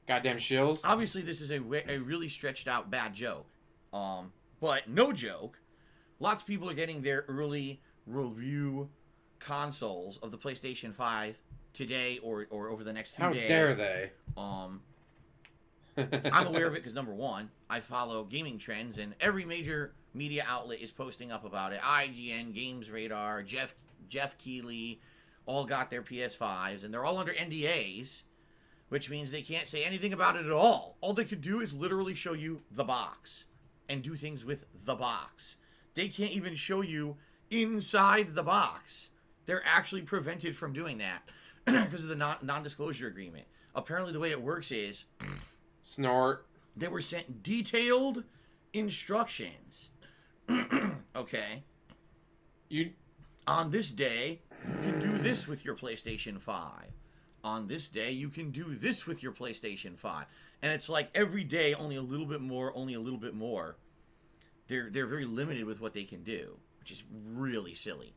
Goddamn shills. Obviously, this is a really stretched out bad joke. But no joke. Lots of people are getting their early review consoles of the PlayStation 5 today or over the next few days. How dare they? I'm aware of it because, number one, I follow gaming trends, and every major media outlet is posting up about it. IGN, Games Radar, Jeff Keighley, all got their PS5s, and they're all under NDAs, which means they can't say anything about it at all. All they could do is literally show you the box and do things with the box. They can't even show you inside the box. They're actually prevented from doing that because of the non-disclosure agreement. Apparently the way it works is... Snort. They were sent detailed instructions. Okay. On this day, you can do this with your PlayStation 5. On this day, you can do this with your PlayStation 5. And it's like every day, only a little bit more, only a little bit more. They're very limited with what they can do, which is really silly.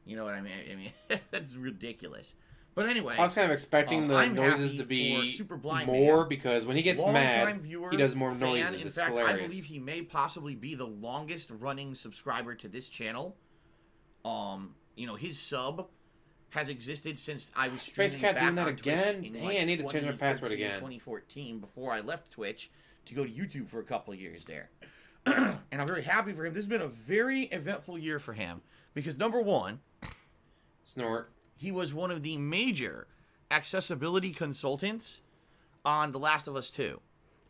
You know what I mean? I mean, that's ridiculous. But anyway, I was kind of expecting the noises to be more because when he gets mad, he does more noises. In it's fact, hilarious. I believe he may possibly be the longest running subscriber to this channel. His sub has existed since I was streaming back on Twitch again? in Dang, I need to change my password again. 2014, before I left Twitch to go to YouTube for a couple of years there. And I'm very happy for him. This has been a very eventful year for him because, number one, Snort. He was one of the major accessibility consultants on The Last of Us 2.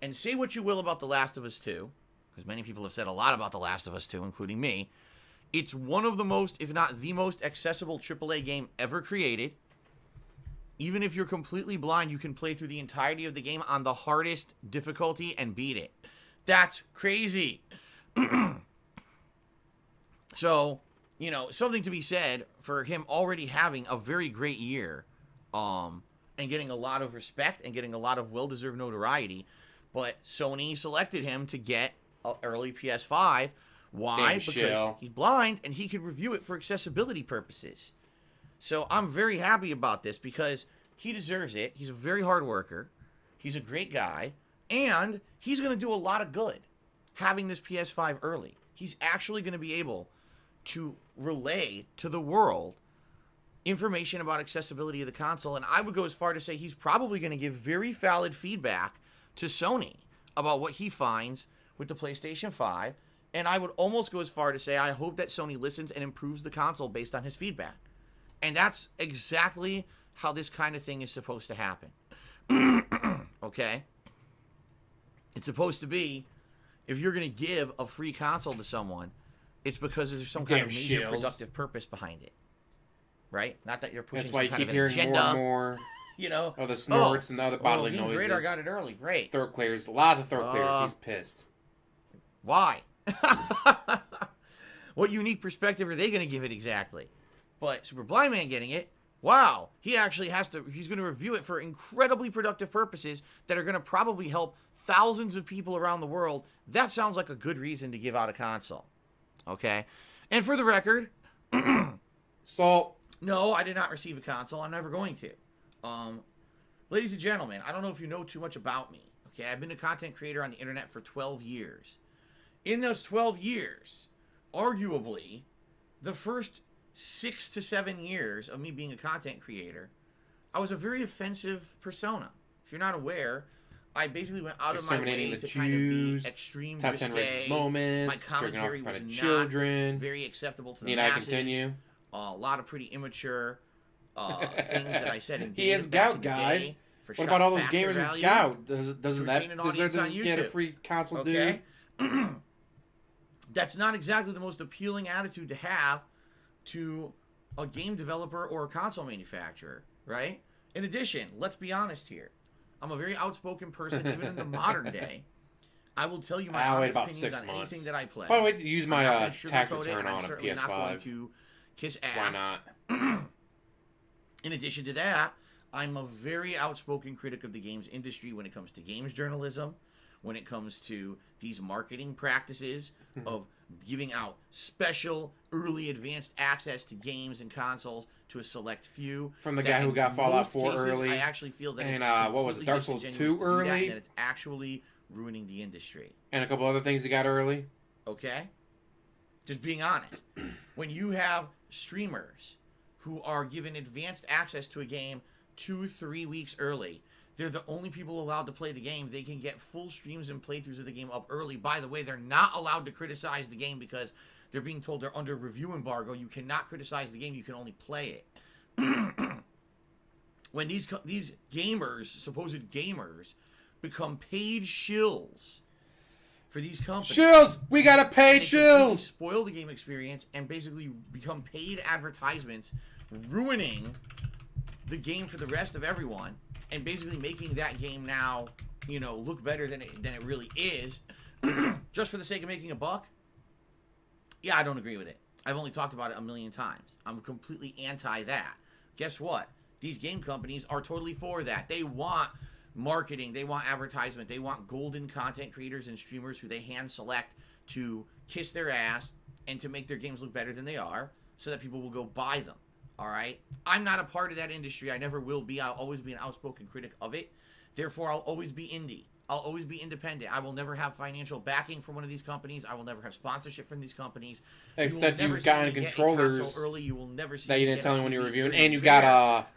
And say what you will about The Last of Us 2, because many people have said a lot about The Last of Us 2, including me. It's one of the most, if not the most accessible AAA game ever created. Even if you're completely blind, you can play through the entirety of the game on the hardest difficulty and beat it. That's crazy. So... something to be said for him already having a very great year, and getting a lot of respect and getting a lot of well-deserved notoriety. But Sony selected him to get an early PS5. Why? Because he's blind and he could review it for accessibility purposes. So I'm very happy about this because he deserves it. He's a very hard worker. He's a great guy. And he's going to do a lot of good having this PS5 early. He's actually going to be able to relay to the world information about accessibility of the console, and I would go as far to say he's probably going to give very valid feedback to Sony about what he finds with the PlayStation 5, and I would almost go as far to say I hope that Sony listens and improves the console based on his feedback. And that's exactly how this kind of thing is supposed to happen. Okay? It's supposed to be, if you're going to give a free console to someone, it's because there's some kind of major productive purpose behind it, right? Not that you're pushing some kind of an agenda. That's why you keep hearing more and more, of the snorts and the other bodily noises. Games Radar got it early, great. Throat clears, lots of throat clears. He's pissed. Why? What unique perspective are they going to give it exactly? But Super Blind Man getting it, wow, he actually he's going to review it for incredibly productive purposes that are going to probably help thousands of people around the world. That sounds like a good reason to give out a console. Okay? And for the record, Salt. no, I did not receive a console. I'm never going to. Ladies and gentlemen, I don't know if you know too much about me. Okay, I've been a content creator on the internet for 12 years. In those 12 years, arguably, the first 6 to 7 years of me being a content creator, I was a very offensive persona. If you're not aware, I basically went out of my way to kind of be extreme top 10 risque. racist moments, My commentary jerking off was in front of not children. very acceptable to the Need masses. I continue? A lot of pretty immature things that I said in games. He has back gout, in the guys. day for What shock about all those factor gamers with value. gout? Doesn't To that retain an deserve audience on to get a YouTube. free console, Okay? dude? That's not exactly the most appealing attitude to have to a game developer or a console manufacturer, right? In addition, let's be honest here. I'm a very outspoken person, even in the modern day. I will tell you my I'll wait honest about opinions 6 on months. anything that I play. By the way, use I'm my not gonna tax sugarcoat it, return and I'm on a certainly not going PS5. to kiss ass. Why not? In addition to that, I'm a very outspoken critic of the games industry when it comes to games journalism, when it comes to these marketing practices of giving out special early advanced access to games and consoles to a select few. From the that guy who in got Fallout most 4 cases, early. I actually feel that And, it's what was it, Dark Souls completely 2 disingenuous to do that, early? and that it's actually ruining the industry. And a couple other things he got early. Okay? Just being honest. When you have streamers who are given advanced access to a game 2-3 weeks early, they're the only people allowed to play the game. They can get full streams and playthroughs of the game up early. By the way, they're not allowed to criticize the game because they're being told they're under review embargo. You cannot criticize the game. You can only play it. When these gamers, supposed gamers, become paid shills for these companies. Shills! We got a paid They completely shills! spoil the game experience and basically become paid advertisements, ruining the game for the rest of everyone, and basically making that game now, you know, look better than it really is, just for the sake of making a buck. Yeah, I don't agree with it. I've only talked about it a million times. I'm completely anti that. Guess what? These game companies are totally for that. They want marketing, they want advertisement, they want golden content creators and streamers who they hand select to kiss their ass and to make their games look better than they are so that people will go buy them. All right? I'm not a part of that industry. I never will be. I'll always be an outspoken critic of it. Therefore, I'll always be indie. I'll always be independent. I will never have financial backing from one of these companies. I will never have sponsorship from these companies. Except you will never you've see gotten me get a controllers console early. You will never see that you me didn't get tell a anyone you were freebie reviewing. free And you beer. got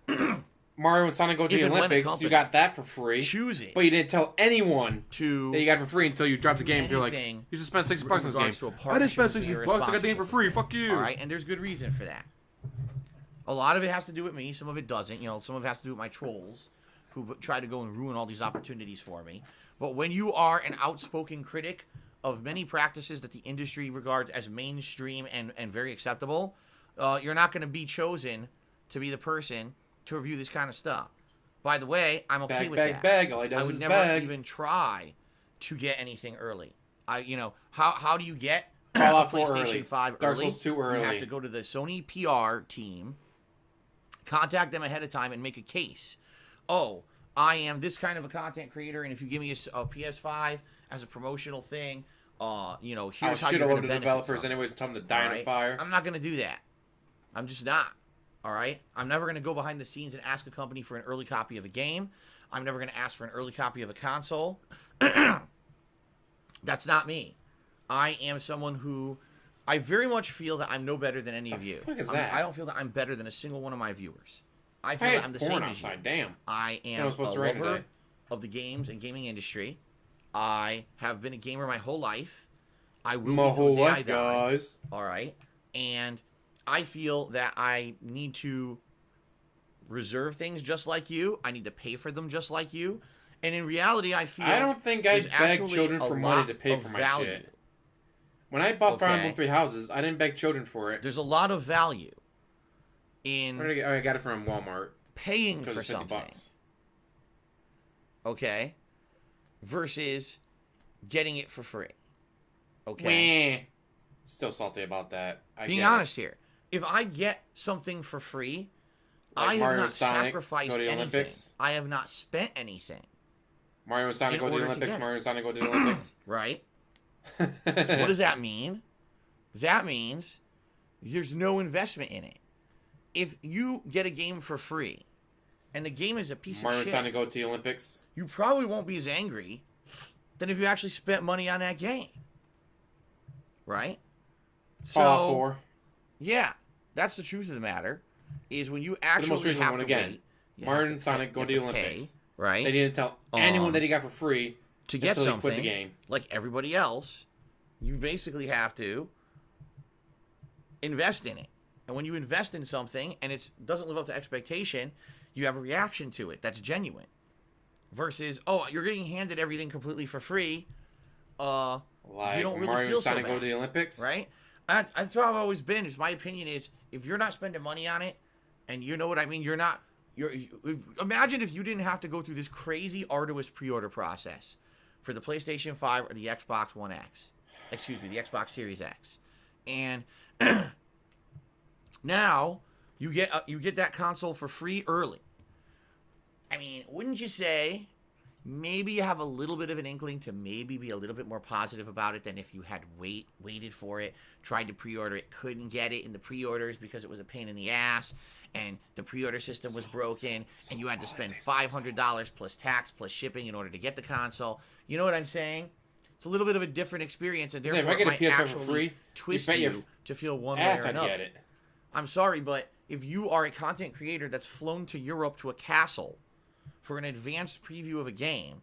Mario and Sonic go to the Even when a Olympics. You company got that for free. chooses But you didn't tell anyone to that you got it for free until you dropped the game. You're like, anything you just spent $60 in on this game. regards to a I didn't partnership spend with me $60. or a I got the game sponsorship for free. Fuck you. All right, and there's good reason for that. A lot of it has to do with me. Some of it doesn't. You know, some of it has to do with my trolls who try to go and ruin all these opportunities for me. But when you are an outspoken critic of many practices that the industry regards as mainstream and very acceptable, you're not going to be chosen to be the person to review this kind of stuff. By the way, I'm okay Bag, with bag, that. bag. All he does I would is never bag. even try to get anything early. How do you get Fallout a 4 PlayStation early. 5 Dark early? Souls 2 You have early. to go to the Sony PR team, contact them ahead of time, and make a case. Oh, I am this kind of a content creator, and if you give me a PS5 as a promotional thing, I'll here's how shit you're all going over to the benefit developers from it. anyways. Tell them to die in a Alright? fire. I'm not going to do that. I'm just not. All right? I'm never going to go behind the scenes and ask a company for an early copy of a game. I'm never going to ask for an early copy of a console. That's not me. I am someone who I very much feel that I'm no better than any of you. fuck is that? I don't feel that I'm better than a single one of my viewers. I feel Hey, that I'm the it's same porn as you. outside. Damn. I am was a supposed to rain lover today. of the games and gaming industry. I have been a gamer my whole life. I will My be till whole the day I life, die. guys. All right. And I feel that I need to reserve things just like you. I need to pay for them just like you. And in reality, I feel I don't think I there's beg actually children a for money lot to pay of for my value. shit. When I bought Fire Okay. Emblem 3 Houses, I didn't beg children for it. There's a lot of value Where did I in get? Oh, I got it from Walmart. paying Because for it's $50. something. Okay? Versus getting it for free. Okay? Meh. Still salty about that. Being honest here. If I get something for free, Like I have Mario not and Sonic sacrificed go to the anything. Olympics? I have not spent anything. Mario and Sonic in go to the order to Olympics. get it. Mario and Sonic go to the Olympics. Right? What does that mean? That means there's no investment in it. If you get a game for free, and the game is a piece Mario of and shit, Sonic go to the Olympics. you probably won't be as angry than if you actually spent money on that game. Right? Fallout 4. Yeah, that's the truth of the matter. Is when you The actually most recent have one to again. wait, you Mario have and to Sonic pay- go you to the have to Olympics. pay, right? They didn't tell anyone that he got for free To get until he something quit the game. like everybody else, you basically have to invest in it. And when you invest in something and it doesn't live up to expectation, you have a reaction to it that's genuine. Versus, oh, you're getting handed everything completely for free. Like you don't really Mario feel and Sonic so go bad, to the Olympics. right? That's how I've always been. Is my opinion is if you're not spending money on it, and you know what I mean, imagine if you didn't have to go through this crazy arduous pre-order process for the PlayStation 5 or the Xbox One X. Excuse me, the Xbox Series X. And now you get that console for free early. I mean, wouldn't you say maybe you have a little bit of an inkling to maybe be a little bit more positive about it than if you had waited for it, tried to pre-order it, couldn't get it in the pre-orders because it was a pain in the ass, and the pre-order system was broken, and you had to spend $500 plus tax plus shipping in order to get the console. You know what I'm saying? It's a little bit of a different experience, and If therefore I it get a might PS5 for actually free, twist you bet your you to feel one way ass or I'd another. get it. I'm sorry, but if you are a content creator that's flown to Europe to a castle for an advanced preview of a game,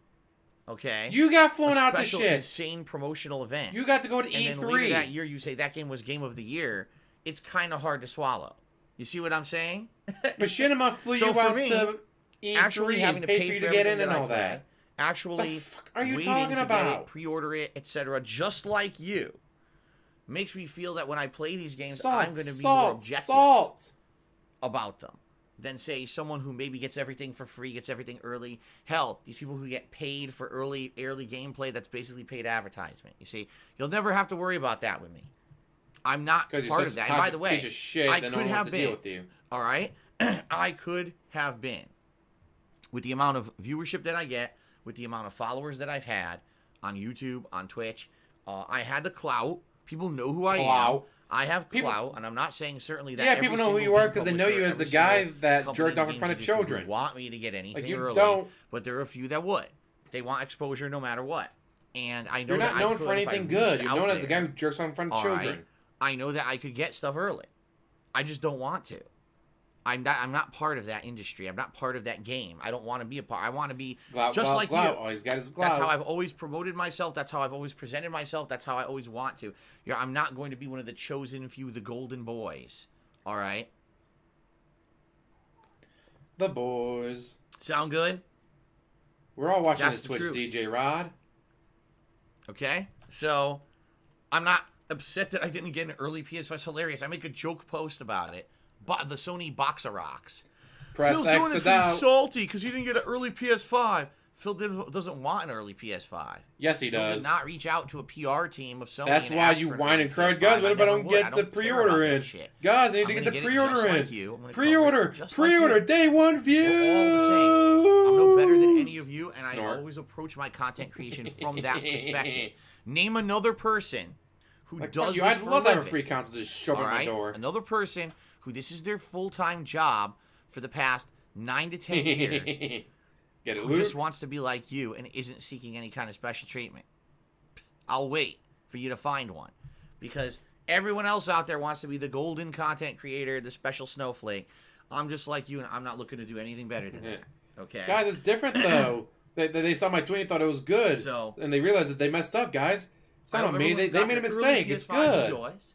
okay? You got flown out to special, shit. insane promotional event. You got to go to and then E3. later that year you say that game was game of the year. It's kind of hard to swallow. You see what I'm saying? Machinima flew So you for out me, to E3 actually having and to paid pay for you for to get in everything and I all play, that. actually The fuck are you waiting talking to about? get it, pre-order it, etc., just like you, makes me feel that when I play these games, I'm going to be more objective about them than, say, someone who maybe gets everything for free, gets everything early. Hell, these people who get paid for early gameplay, that's basically paid advertisement. You see, you'll never have to worry about that with me. I'm not part of that. And by the way, piece of shit I that could no one wants have to been. deal with you. All right? I could have been. With the amount of viewership that I get, with the amount of followers that I've had on YouTube, on Twitch, I had the clout. People know who I am. I have clout, and I'm not saying certainly that. Yeah, every people know who single you are game because they know you publisher, as the every guy single that company jerked off in games front of industry would children. want me to get anything Like, you early, don't. but there are a few that would. They want exposure no matter what. And I know You're not that known I could, for if I anything reached good. You're out known as the there, guy who jerks off in front of all children. right, I know that I could get stuff early. I just don't want to. I'm not part of that industry. I'm not part of that game. I don't want to be a part. I want to be just like you. Oh, he's got his glow. That's how I've always promoted myself. That's how I've always presented myself. That's how I always want to. Yeah, I'm not going to be one of the chosen few, the golden boys. All right? The boys. Sound good? We're all watching That's this the Twitch, truth. DJ Rod. Okay? So, I'm not upset that I didn't get an early PS5. It's hilarious. I make a joke post about it. But the Sony Boxer Rocks. Press Phil's X doing to this because doubt. he's salty because he didn't get an early PS5. Phil doesn't want an early PS5. Yes, he Phil does. did not reach out to a PR team of Sony. That's and why ask you for an whine early and cry. PS5. Guys, what if I never don't would. get I the don't care pre-order about in? that shit. Guys, I need I'm to get gonna the get it pre-order just in. like you. I'm gonna cover Pre-order. it just like Pre-order. you. Day one views. We're all the same. I'm no better than any of you, and Snort. I always approach my content creation from that perspective. Name another person who Like, does fuck you. this I'd for love a to have a living. free console just shove it All in my right? door. Another person who this is their full-time job for the past 9 to 10 years. Get it, Who Luke? just wants to be like you and isn't seeking any kind of special treatment. I'll wait for you to find one. Because everyone else out there wants to be the golden content creator, the special snowflake. I'm just like you, and I'm not looking to do anything better than that. Okay? Guys, it's different though. they saw my tweet and thought it was good, So- and they realized that they messed up, guys. It's I not hope on me. everyone They got made a their early mistake. It's PS5 good. enjoys.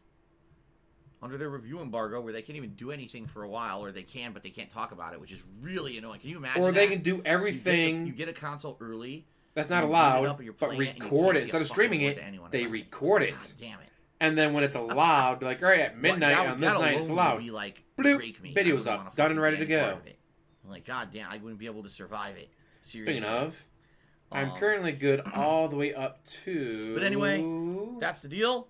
Under their review embargo, where they can't even do anything for a while, or they can, but they can't talk about it, which is really annoying. Can you imagine Or they that? can do everything. You get a console early. That's not you boot it up allowed, and you're but playing it and you record can't it see a instead of fucking streaming word it. to anyone They about it. record it, God damn it. and then when it's allowed, they're like, all right, at midnight That- on this that night, it's alone allowed. would be like, Bloop, break me. video's I up, wouldn't done wanna and ready fucking to be any go. part of it. I'm like, god damn, I wouldn't be able to survive it. Seriously. Speaking of, I'm currently good all the way up to. But anyway, That's the deal?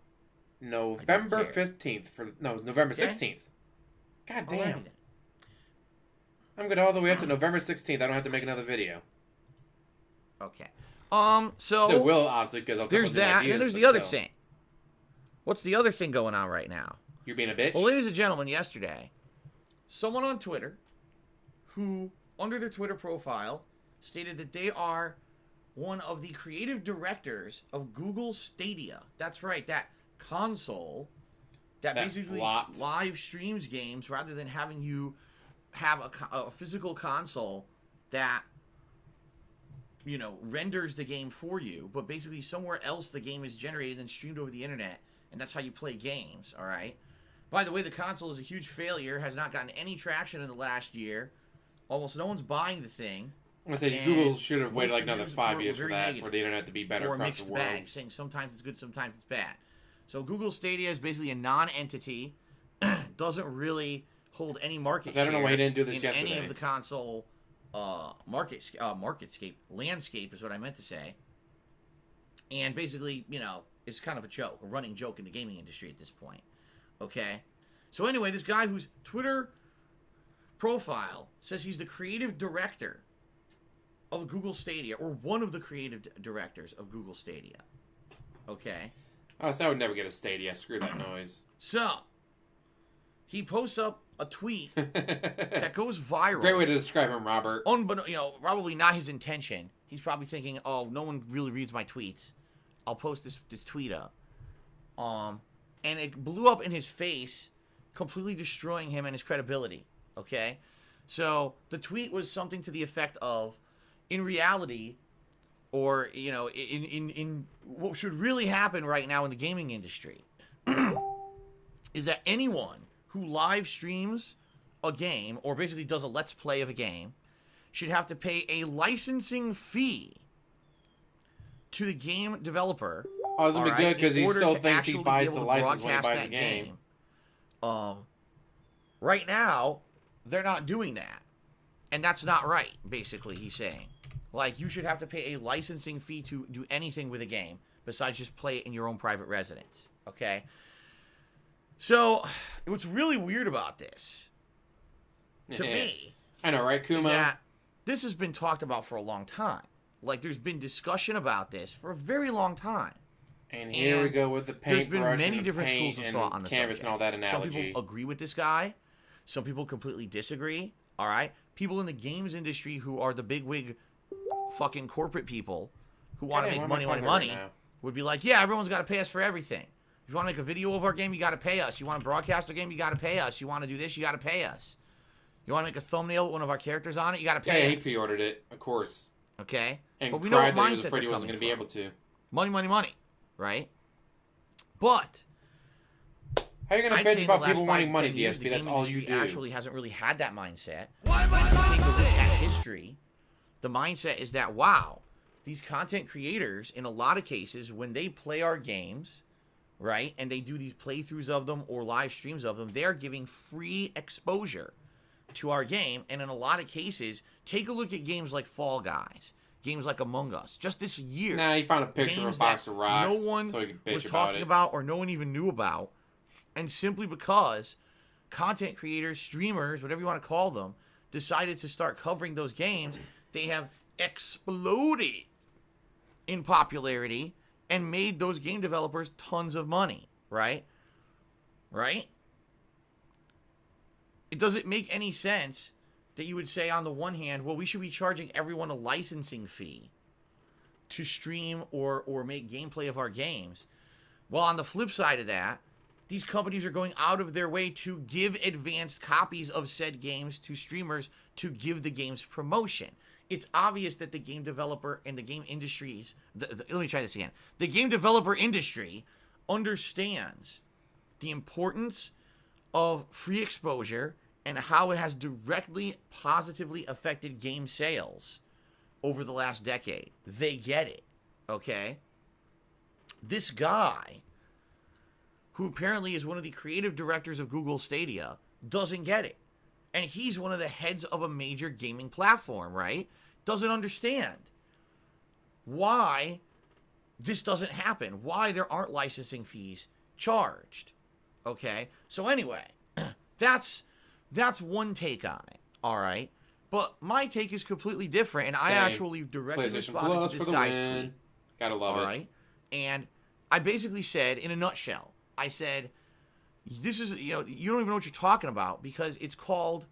November care. 15th November Okay. 16th. God Alrighty damn. then. I'm good all the way up to November 16th. I don't have to make another video. Okay. So Still will, obviously, because I'll come there's with new that, ideas, and there's but the other still. thing. What's the other thing going on right now? You're being a bitch? Well, ladies and gentlemen, yesterday, someone on Twitter who, under their Twitter profile, stated that they are one of the creative directors of Google Stadia. That's right, that console that basically flopped. live streams games rather than having you have a physical console that, you know, renders the game for you, but basically somewhere else the game is generated and streamed over the internet, and that's how you play games, all right? By the way, the console is a huge failure, has not gotten any traction in the last year. Almost no one's buying the thing. I say And Google should have waited most like another reviews 5 were years for very that, negative. for the internet to be better Or a across mixed the world. bag, saying sometimes it's good, sometimes it's bad. So Google Stadia is basically a non-entity, doesn't really hold any market 'Cause I don't know share why he didn't do this in any yesterday. of the console marketscape, landscape is what I meant to say. And basically, you know, it's kind of a joke, a running joke in the gaming industry at this point. Okay? So anyway, this guy whose Twitter profile says he's the creative director of Google Stadia, or one of the creative directors of Google Stadia. Okay? Oh, so I would never get a Stadia. Screw that noise. So, he posts up a tweet that goes viral. Great way to describe him, Robert. You know, probably not his intention. He's probably thinking, oh, no one really reads my tweets. I'll post this tweet up. And it blew up in his face, completely destroying him and his credibility. Okay? So, the tweet was something to the effect of, in reality, or, you know, in what should really happen right now in the gaming industry, is that anyone who live streams a game, or basically does a let's play of a game, should have to pay a licensing fee to the game developer. Oh, it's gonna be good because he still thinks he buys the to license when he broadcast buys that the game. Right now, they're not doing that. And that's not right, basically, he's saying. Like, you should have to pay a licensing fee to do anything with a game besides just play it in your own private residence. Okay? So, what's really weird about this, to me, I know, right, is Kuma? that this has been talked about for a long time. Like, there's been discussion about this for a very long time. And here we go with the There's paintbrush been many and different paint schools of and thought on the canvas subject. and all that analogy. Some people agree with this guy. Some people completely disagree. All right? People in the games industry who are the bigwig fucking corporate people who want to Hey, make why am I money talking right now? would be like, yeah, everyone's got to pay us for everything. If you want to make a video of our game, you got to pay us. You want to broadcast our game, you got to pay us. You want to do this, you got to pay us. You want to make a thumbnail with one of our characters on it, you got to pay Yeah, he us. pre-ordered it, of course. Okay? And But we know what cried that he was mindset afraid he they're wasn't coming going to be from. able to. Money, money, money. Right? But How are you going to I'd say bitch in the about last people 5 wanting to money, 10 years, DSP? the That's game all you industry do. actually hasn't really had that mindset. Why am I Take a talking look today? at history. The mindset is that, wow, these content creators, in a lot of cases, when they play our games, right, and they do these playthroughs of them or live streams of them, they're giving free exposure to our game. And in a lot of cases, take a look at games like Fall Guys, games like Among Us. Just this year, Nah, he found a picture of a games box that of rocks no one so he could bitch was about talking it. about or no one even knew about. And simply because content creators, streamers, whatever you want to call them, decided to start covering those games, they have exploded in popularity and made those game developers tons of money, right? Right? It doesn't make any sense that you would say, on the one hand, well, we should be charging everyone a licensing fee to stream or make gameplay of our games. Well, on the flip side of that, these companies are going out of their way to give advanced copies of said games to streamers to give the game's promotion. It's obvious that the game developer and the game industries, let me try this again. The game developer industry understands the importance of free exposure and how it has directly positively affected game sales over the last decade. They get it, okay? This guy, who apparently is one of the creative directors of Google Stadia, doesn't get it. And he's one of the heads of a major gaming platform, right? Doesn't understand why this doesn't happen, why there aren't licensing fees charged. Okay? So anyway, that's one take on it. All right? But my take is completely different, and I actually directly responded to this guy's tweet. Gotta love it. All right? And I basically said, in a nutshell, I said, this is, you don't even know what you're talking about because it's called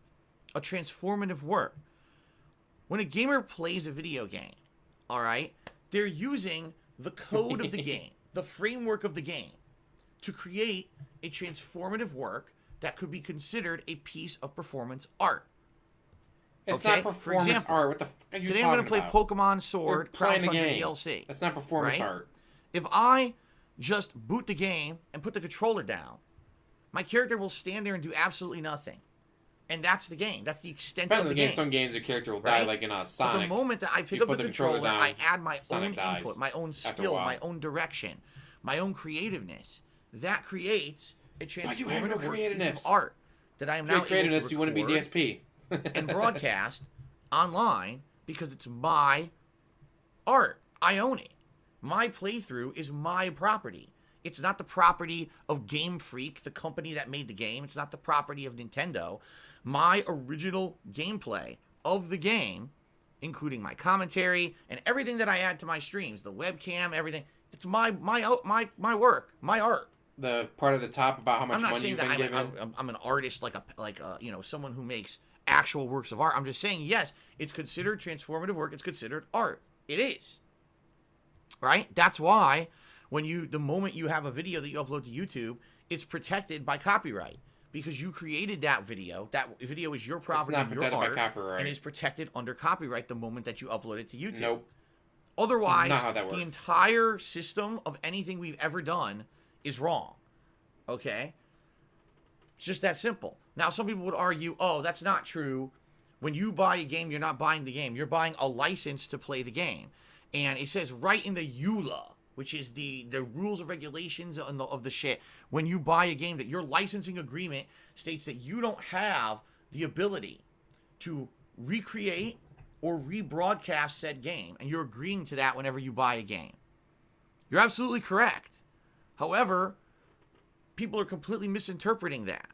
a transformative work. When a gamer plays a video game, all right, they're using the code of the game, the framework of the game, to create a transformative work that could be considered a piece of performance art. It's not performance art. What the f are you today talking I'm going to play Pokemon Sword Crown Tundra DLC. That's not performance art. If I just boot the game and put the controller down, my character will stand there and do absolutely nothing. And that's the game. That's the extent of the game. Some games, your character will die, like in a Sonic. But the moment that I pick up the controller, down, I add my Sonic own input, my own skill, my own direction, my own creativeness. That creates a transformative piece of art that I am now able to record you wouldn't be DSP. and broadcast online because it's my art. I own it. My playthrough is my property. It's not the property of Game Freak, the company that made the game. It's not the property of Nintendo. My original gameplay of the game, including my commentary and everything that I add to my streams, the webcam, everything, it's my work, my art. The part at the top about how much money you've been given. I'm an artist, like someone who makes actual works of art. I'm just saying, yes, it's considered transformative work. It's considered art. It is. Right? That's why the moment you have a video that you upload to YouTube, it's protected by copyright because you created that video. That video is your property, it's not protected your art, by copyright. and is protected under copyright the moment that you upload it to YouTube. Nope. Otherwise, not how that works. The entire system of anything we've ever done is wrong. Okay? It's just that simple. Now, some people would argue, oh, that's not true. When you buy a game, you're not buying the game. You're buying a license to play the game. And it says right in the EULA, which is the rules and regulations of the shit, when you buy a game, that your licensing agreement states that you don't have the ability to recreate or rebroadcast said game. And you're agreeing to that whenever you buy a game. You're absolutely correct. However, people are completely misinterpreting that.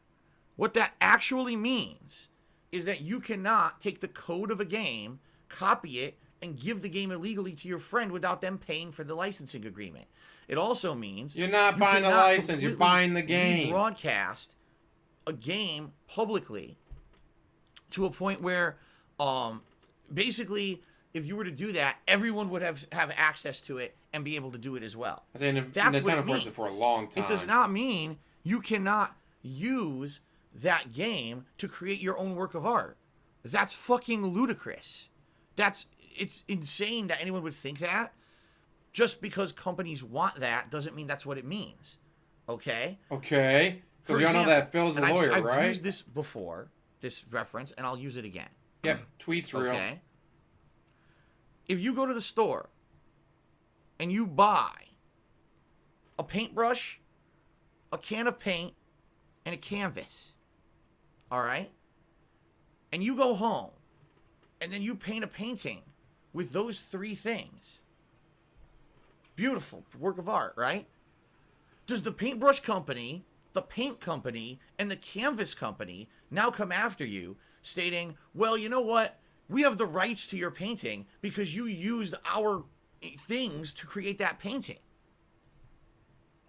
What that actually means is that you cannot take the code of a game, copy it, and give the game illegally to your friend without them paying for the licensing agreement. It also means you're not buying a license, you're buying the game. Broadcast a game publicly to a point where, basically, if you were to do that, everyone would have access to it and be able to do it as well. That's what it means. For a long time. It does not mean you cannot use that game to create your own work of art. That's fucking ludicrous. It's insane that anyone would think that. Just because companies want that doesn't mean that's what it means. Okay? Okay. Because we all know that Phil's a lawyer, right? I've used this before, this reference, and I'll use it again. Yep, tweet's real. Okay? If you go to the store and you buy a paintbrush, a can of paint, and a canvas, all right? And you go home, and then you paint a painting with those three things. Beautiful work of art, right? Does the paintbrush company, the paint company, and the canvas company now come after you stating, well, you know what? We have the rights to your painting because you used our things to create that painting.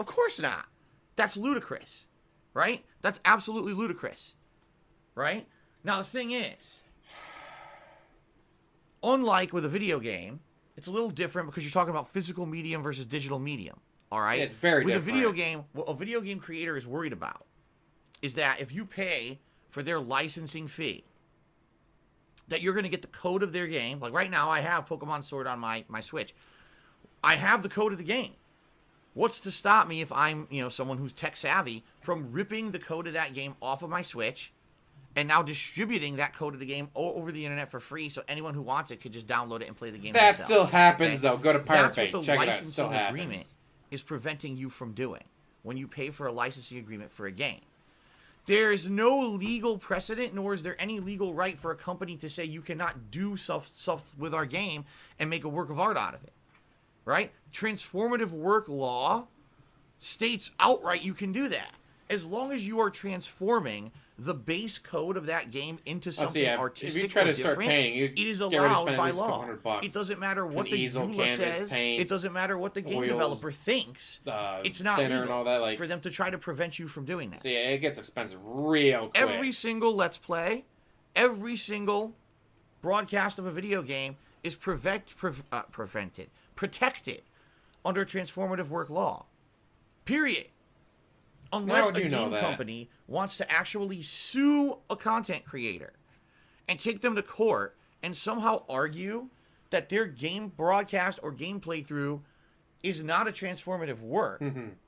Of course not. That's ludicrous, right? That's absolutely ludicrous, right? Now, the thing is, unlike with a video game, it's a little different because you're talking about physical medium versus digital medium, all right? Yeah, it's very different. With a video game, what a video game creator is worried about is that if you pay for their licensing fee, that you're going to get the code of their game. Like right now, I have Pokemon Sword on my Switch. I have the code of the game. What's to stop me if I'm, someone who's tech savvy from ripping the code of that game off of my Switch and now distributing that code of the game over the internet for free so anyone who wants it could just download it and play the game That themselves. still happens, though. Go to Pirate Bay. That's what the Check it out. licensing Still agreement happens. is preventing you from doing when you pay for a licensing agreement for a game. There is no legal precedent, nor is there any legal right for a company to say you cannot do stuff with our game and make a work of art out of it. right? Transformative work law states outright you can do that. As long as you are transforming the base code of that game into something artistic if you try or to start different, paying, you it is get ready to allowed spend at by least law. $200. It doesn't matter what the easel, EULA canvas, says. paints, It doesn't matter what the game oils, developer thinks. It's not thinner legal and all that, like, for them to try to prevent you from doing that. See, it gets expensive real quick. Every single Let's Play, every single broadcast of a video game is protected under transformative work law. Period. Unless a game company wants to actually sue a content creator and take them to court and somehow argue that their game broadcast or game playthrough is not a transformative work,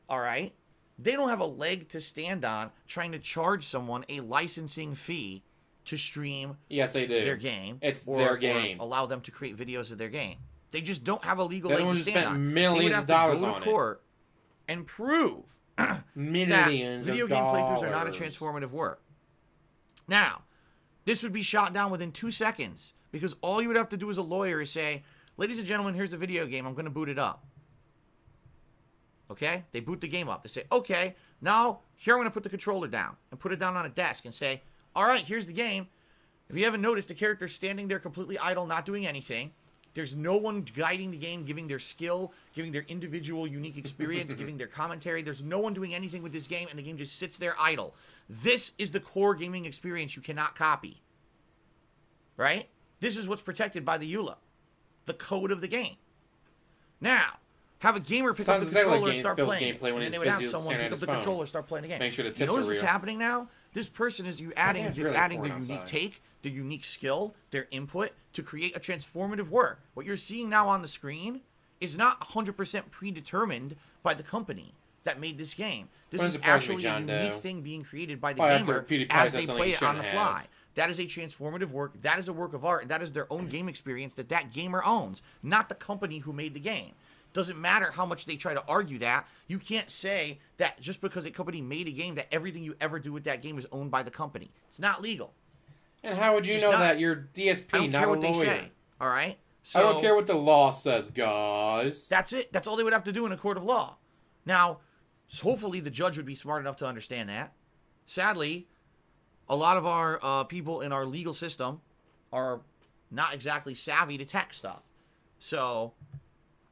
all right? They don't have a leg to stand on trying to charge someone a licensing fee to stream their game. It's their game. Or allow them to create videos of their game. They just don't have a legal They leg would to stand spend on. millions of dollars on it. They would have to go to court and prove that video game playthroughs are not a transformative work. Now, this would be shot down within 2 seconds because all you would have to do as a lawyer is say, ladies and gentlemen, here's the video game. I'm going to boot it up. Okay? They boot the game up. They say, okay, now here I'm going to put the controller down and put it down on a desk and say, all right, here's the game. If you haven't noticed, the character's standing there completely idle, not doing anything. There's no one guiding the game, giving their skill, giving their individual unique experience, giving their commentary. There's no one doing anything with this game, and the game just sits there idle. This is the core gaming experience you cannot copy. Right? This is what's protected by the EULA. The code of the game. Now, have a gamer pick up the controller and start playing it. And then they would have someone pick up the controller and start playing the game. Make sure the tips you notice are real. what's happening now? This person is adding their unique take, their unique skill, their input to create a transformative work. What you're seeing now on the screen is not 100% predetermined by the company that made this game. This is actually a unique thing being created by the gamer as they play it on the fly. That is a transformative work. That is a work of art. That is their own game experience that gamer owns, not the company who made the game. Doesn't matter how much they try to argue that. You can't say that just because a company made a game that everything you ever do with that game is owned by the company. It's not legal. And how would you know that? You're DSP, I don't not care a what lawyer. they say. All right? So, I don't care what the law says, guys. That's it. That's all they would have to do in a court of law. Now, hopefully the judge would be smart enough to understand that. Sadly, a lot of our people in our legal system are not exactly savvy to tech stuff. So,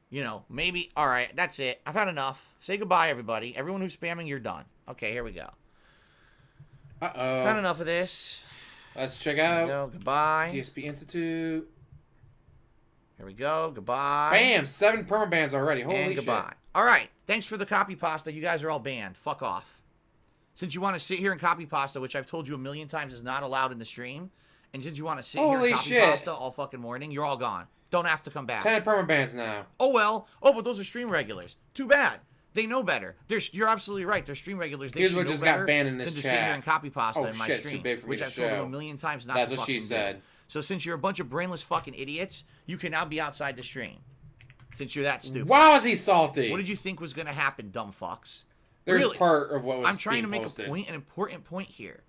you know, maybe, all right, that's it. I've had enough. Say goodbye, everybody. Everyone who's spamming, you're done. Okay, here we go. Uh-oh. Had enough of this. Let's check out Goodbye. DSP Institute. Here we go. Goodbye. Bam! 7 permabans already. Holy and goodbye. shit. All right. Thanks for the copy pasta. You guys are all banned. Fuck off. Since you want to sit here and copy pasta, which I've told you a million times is not allowed in the stream, and since you want to sit here and copy pasta all fucking morning, you're all gone. Don't ask to come back. 10 permabans now. Oh, well. Oh, but those are stream regulars. Too bad. They know better. You're absolutely right. They're stream regulars. They Here's should what know just better got banned in this than to chat. sit here and copy pasta in my shit, stream, too big for me which to I've told them show. a million times not That's to what she fucking said. do. So since you're a bunch of brainless fucking idiots, you can now be outside the stream. Since you're that stupid. Wow, is he salty? What did you think was going to happen, dumb fucks? There's really, part of what was I'm trying to make posted. a point, an important point here.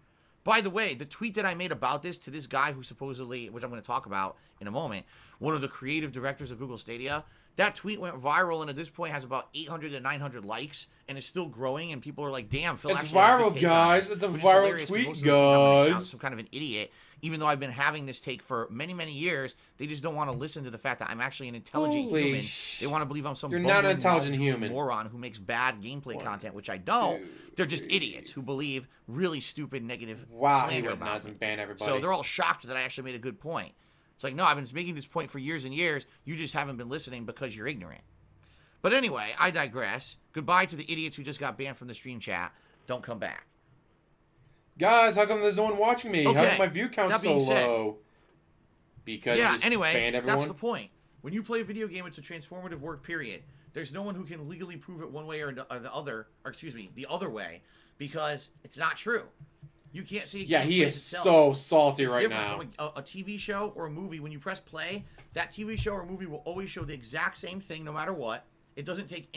By the way, the tweet that I made about this to this guy who supposedly, which I'm going to talk about in a moment, one of the creative directors of Google Stadia, that tweet went viral and at this point has about 800 to 900 likes and is still growing. And people are like, "Damn, Phil, it's actually has a viral, good take guys! on it," It's a which is viral hilarious, tweet, most of the people think I'm guys! some kind of an idiot, even though I've been having this take for many, many years. They just don't want to listen to the fact that I'm actually an intelligent human. They want to believe I'm some You're not an intelligent bumbling human moron who makes bad gameplay content, which I don't. They're just idiots who believe really stupid negative slander about me. Ban everybody. So they're all shocked that I actually made a good point. It's like, no, I've been making this point for years and years. You just haven't been listening because you're ignorant. But anyway, I digress. Goodbye to the idiots who just got banned from the stream chat. Don't come back. Guys, how come there's no one watching me? Okay. How come my view count's so low? Because you just anyway, banned everyone? that's the point. When you play a video game, it's a transformative work, period. There's no one who can legally prove it one way or the other, or excuse me, the other way, because it's not true. You can't see. Yeah, he is so salty right now. From a TV show or a movie. When you press play, that TV show or movie will always show the exact same thing, no matter what. It doesn't take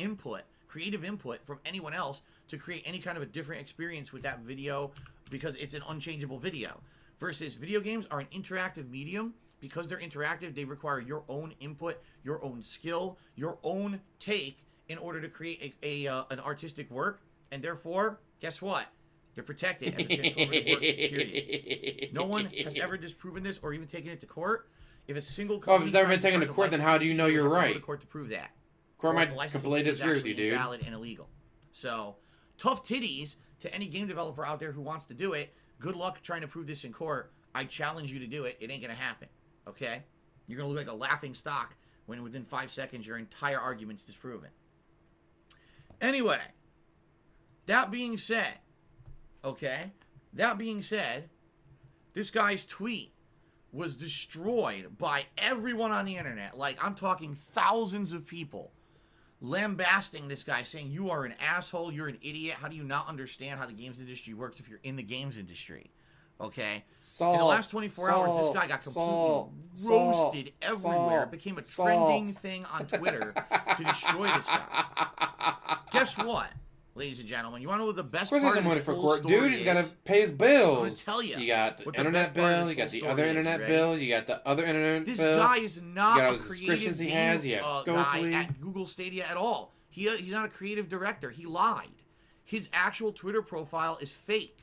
creative input from anyone else to create any kind of a different experience with that video because it's an unchangeable video. Versus video games are an interactive medium because they're interactive, they require your own input, your own skill, your own take in order to create an artistic work, and therefore, guess what? They're protected as a transformative work, period. No one has ever disproven this or even taken it to court. If a single Well, if company it's ever been tries to taken to charge a court, then how do you know license fee, you're they have to go right? to court to prove that. Court Or might if the licensing completely fee is disagree with you, actually dude. invalid and illegal. So, tough titties to any game developer out there who wants to do it. Good luck trying to prove this in court. I challenge you to do it. It ain't going to happen. Okay? You're going to look like a laughing stock when within 5 seconds your entire argument's disproven. Anyway, that being said, this guy's tweet was destroyed by everyone on the internet. Like, I'm talking thousands of people lambasting this guy, saying, you are an asshole, you're an idiot, how do you not understand how the games industry works if you're in the games industry? Okay? In the last 24 hours, this guy got completely roasted everywhere. It became a trending thing on Twitter to destroy this guy. Guess what, ladies and gentlemen? You want to know what the best part of money this for whole court, story dude. He's got to is? pay his bills. I'm gonna tell you You got the what the internet best part of bill. this You got whole the story other is, internet ready? bill. You got the other internet This bill. guy is not You got all a the creative subscriptions he has. You have guy Scopely. at Google Stadia at all. He's not a creative director. He lied. His actual Twitter profile is fake.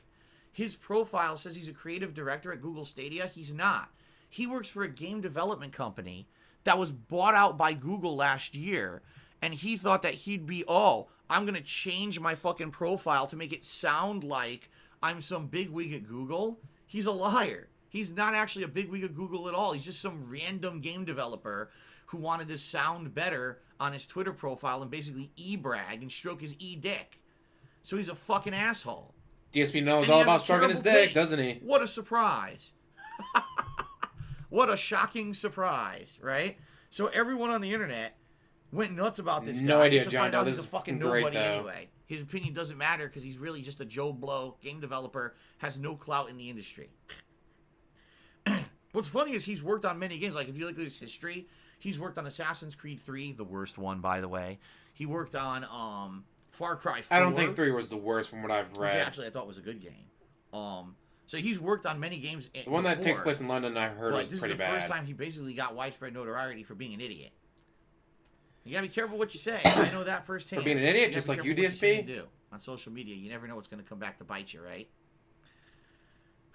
His profile says he's a creative director at Google Stadia. He's not. He works for a game development company that was bought out by Google last year, and he thought that he'd be, I'm going to change my fucking profile to make it sound like I'm some bigwig at Google. He's a liar. He's not actually a bigwig at Google at all. He's just some random game developer who wanted to sound better on his Twitter profile and basically e-brag and stroke his e-dick. So he's a fucking asshole. DSP knows And he all has about a stroking his terrible dick, take. doesn't he? What a surprise. What a shocking surprise, right? So everyone on the internet went nuts about this guy. No idea, just to John find Doe. out This he's a is fucking great, nobody though. anyway. His opinion doesn't matter because he's really just a Joe Blow game developer, has no clout in the industry. What's funny is he's worked on many games. Like, if you look at his history, he's worked on Assassin's Creed 3, the worst one, by the way. He worked on Far Cry 4. I don't think 3 was the worst from what I've Which read. actually I thought was a good game. So he's worked on many games. The one that takes place in London, I heard, was this pretty is the bad. first time he basically got widespread notoriety for being an idiot. You gotta be careful what you say. I know that firsthand. For being an idiot, gotta just be like you, careful what say DSP? and do. On social media, you never know what's gonna come back to bite you, right?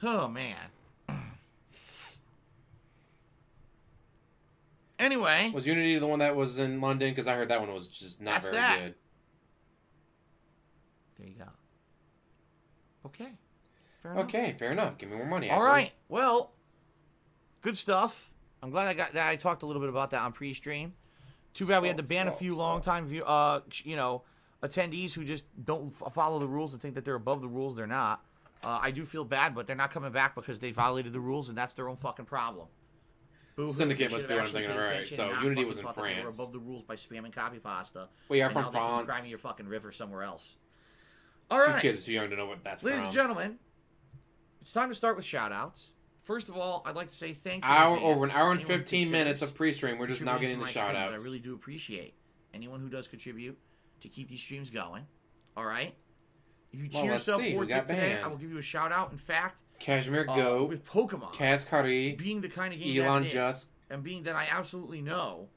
Oh man. Anyway, Was Unity the one that was in London? Because I heard that one was just not That's very that. good. there you go. Okay. Fair enough. Okay, fair enough. Give me more money. All assholes. right. Well, good stuff. I'm glad I talked a little bit about that on pre-stream. Too bad we had to ban a few long-time attendees who just don't follow the rules and think that they're above the rules. They're not. I do feel bad, but they're not coming back because they violated the rules, and that's their own fucking problem. Boo-hoo. Syndicate They must should be have what I'm actually thinking of. paid Right. attention So and not Unity fucking was in thought that they were France. above the rules by spamming copy pasta. We are and from now they can France. cry me your fucking river somewhere else. All right. You kids are too young to know what that's Ladies from. and gentlemen, it's time to start with shout-outs. First of all, I'd like to say thanks. Over an hour and Anyone who 15 minutes considers of pre-stream. We're just now contributing getting to the my streams. shout-outs. I really do appreciate anyone who does contribute to keep these streams going. All right? If you Well, cheer let's yourself see. forward We to got today, banned. I will give you a shout-out. In fact, Cashmere Go, with Pokemon Kaz Kari, being the kind of game Elon that it is, Just, and being that I absolutely know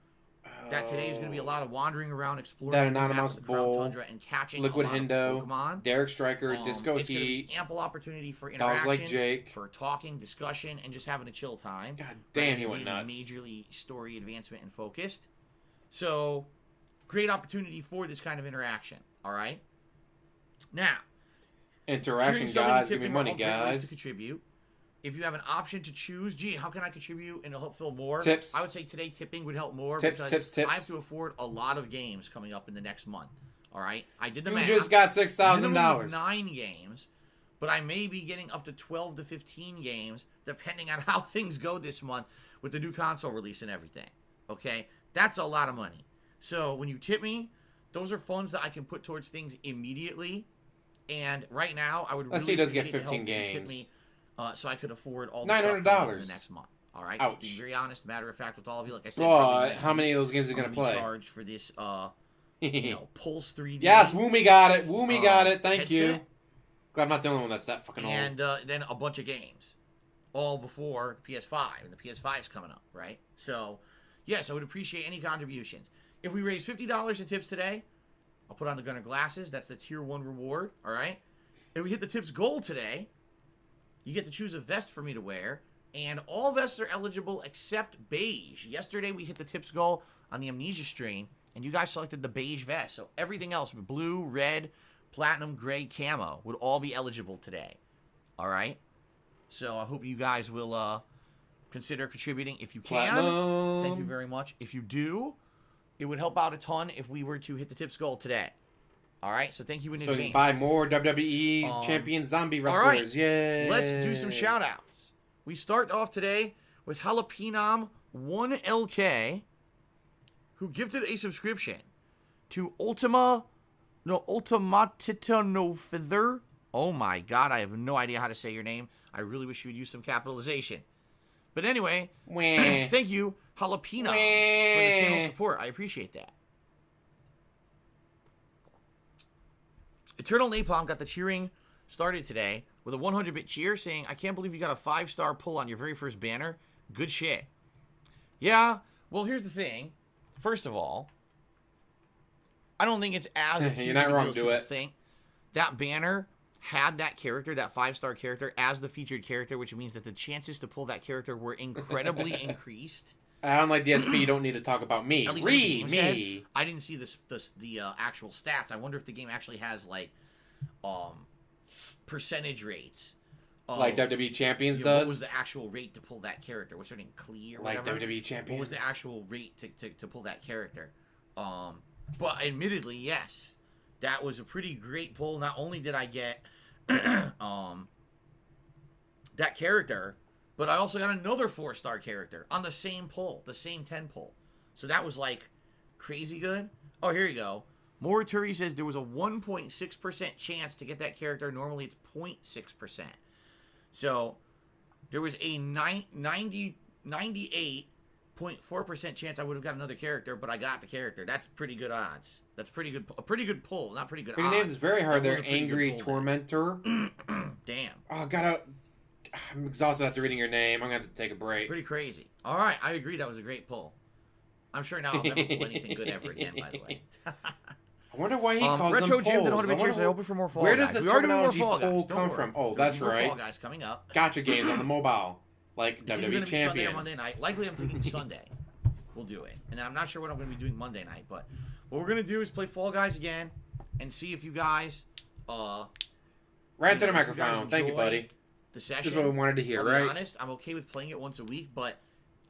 that today is going to be a lot of wandering around, exploring That the map Anonymous of the Crown Bull, Tundra, and catching Liquid a lot Hindo, of Pokemon. Derek Stryker, Disco It's going to Heat, be ample opportunity for Dogs interaction, Like Jake. for talking, discussion, and just having a chill time. God damn, rather he than went being nuts. Majorly story advancement and focused. So, great opportunity for this kind of interaction. All right. Now, Interaction, cheering, subbing, and guys. Give me tipping are money, all great ways to guys. contribute. If you have an option to choose, gee, how can I contribute and help Phil more? Tips. I would say today tipping would help more Tips, because tips. I have to afford a lot of games coming up in the next month. All right, I did the You math. just got Minimum of $6,000. 9 games, but I may be getting up to 12 to 15 games depending on how things go this month with the new console release and everything. Okay, that's a lot of money. So when you tip me, those are funds that I can put towards things immediately. And right now, I would Let's really see, does get appreciate the 15 help if you games. tip me, so I could afford all the stuff $900 coming up in the next month. All right, Ouch. Being very honest, matter of fact, with all of you, like I said, Well, probably next how many week, of those games are I'm going to gonna be play? charged for this, Pulse 3D. Yes, Woomy got it. Woomy got it. Thank you. headset. Glad I'm not the only one that's that fucking old. And then a bunch of games. all before the PS5, and the PS5's coming up, right? So, yes, I would appreciate any contributions. If we raise $50 in tips today, I'll put on the Gunner glasses. That's the tier 1 reward, all right? If we hit the tips goal today, you get to choose a vest for me to wear, and all vests are eligible except beige. Yesterday, we hit the tips goal on the Amnesia stream, and you guys selected the beige vest. So everything else, blue, red, platinum, gray, camo, would all be eligible today, all right? So I hope you guys will consider contributing if you can. Platinum. Thank you very much. If you do, it would help out a ton if we were to hit the tips goal today. All right, so thank you in So advance. you can buy more WWE champion zombie wrestlers. All right, Yay. let's do some shout-outs. We start off today with Jalapinam1LK, who gifted a subscription to Ultimatitano. Oh my god, I have no idea how to say your name. I really wish you would use some capitalization. But anyway, thank you, Jalapino, for the channel support. I appreciate that. Eternal Napalm got the cheering started today with a 100-bit cheer saying, I can't believe you got a 5-star pull on your very first banner. Good shit. Yeah, well, here's the thing. First of all, I don't think it's as You're not wrong, as do people it. think. That banner had that character, that 5-star character, as the featured character, which means that the chances to pull that character were incredibly increased. Unlike DSP, you don't need to talk about me. At least Reee, the game me. said. I didn't see the actual stats. I wonder if the game actually has like percentage rates. Like WWE Champions You know, does. what was the actual rate to pull that character? What's her name? Clee or Like whatever? WWE Champions. What was the actual rate to pull that character? But admittedly, yes, that was a pretty great pull. Not only did I get that character, but I also got another 4-star character on the same pull, the same 10 pull. So that was like crazy good. Oh, here you go. Morituri says there was a 1.6% chance to get that character. Normally it's 0.6%. So there was a 98.4% chance I would have got another character, but I got the character. That's pretty good odds. That's pretty good. A pretty good pull, not pretty good Big odds. names is very hard That was there. a pretty good Angry pull Tormentor. Damn. Oh, I'm exhausted after reading your name. I'm going to have to take a break. Pretty crazy. All right, I agree. That was a great pull. I'm sure now I'll never pull anything good ever again, by the way. I wonder why he calls Retro them Jim did polls. 100 cheers. I hope for more Fall Where Guys. does the We are doing more terminology Fall Guys. poll Don't come worry. from? Oh, There's that's more right. Fall Guys coming up. Gotcha games on the mobile. Like It's either WWE going to be Sunday or Champions. Monday night. Likely I'm thinking Sunday. We'll do it. And I'm not sure what I'm going to be doing Monday night, but what we're going to do is play Fall Guys again and see if you guys Right if to the you microphone. guys Thank you, enjoy buddy. the session. This is what we wanted to hear, I'll right? be honest, I'm okay with playing it once a week, but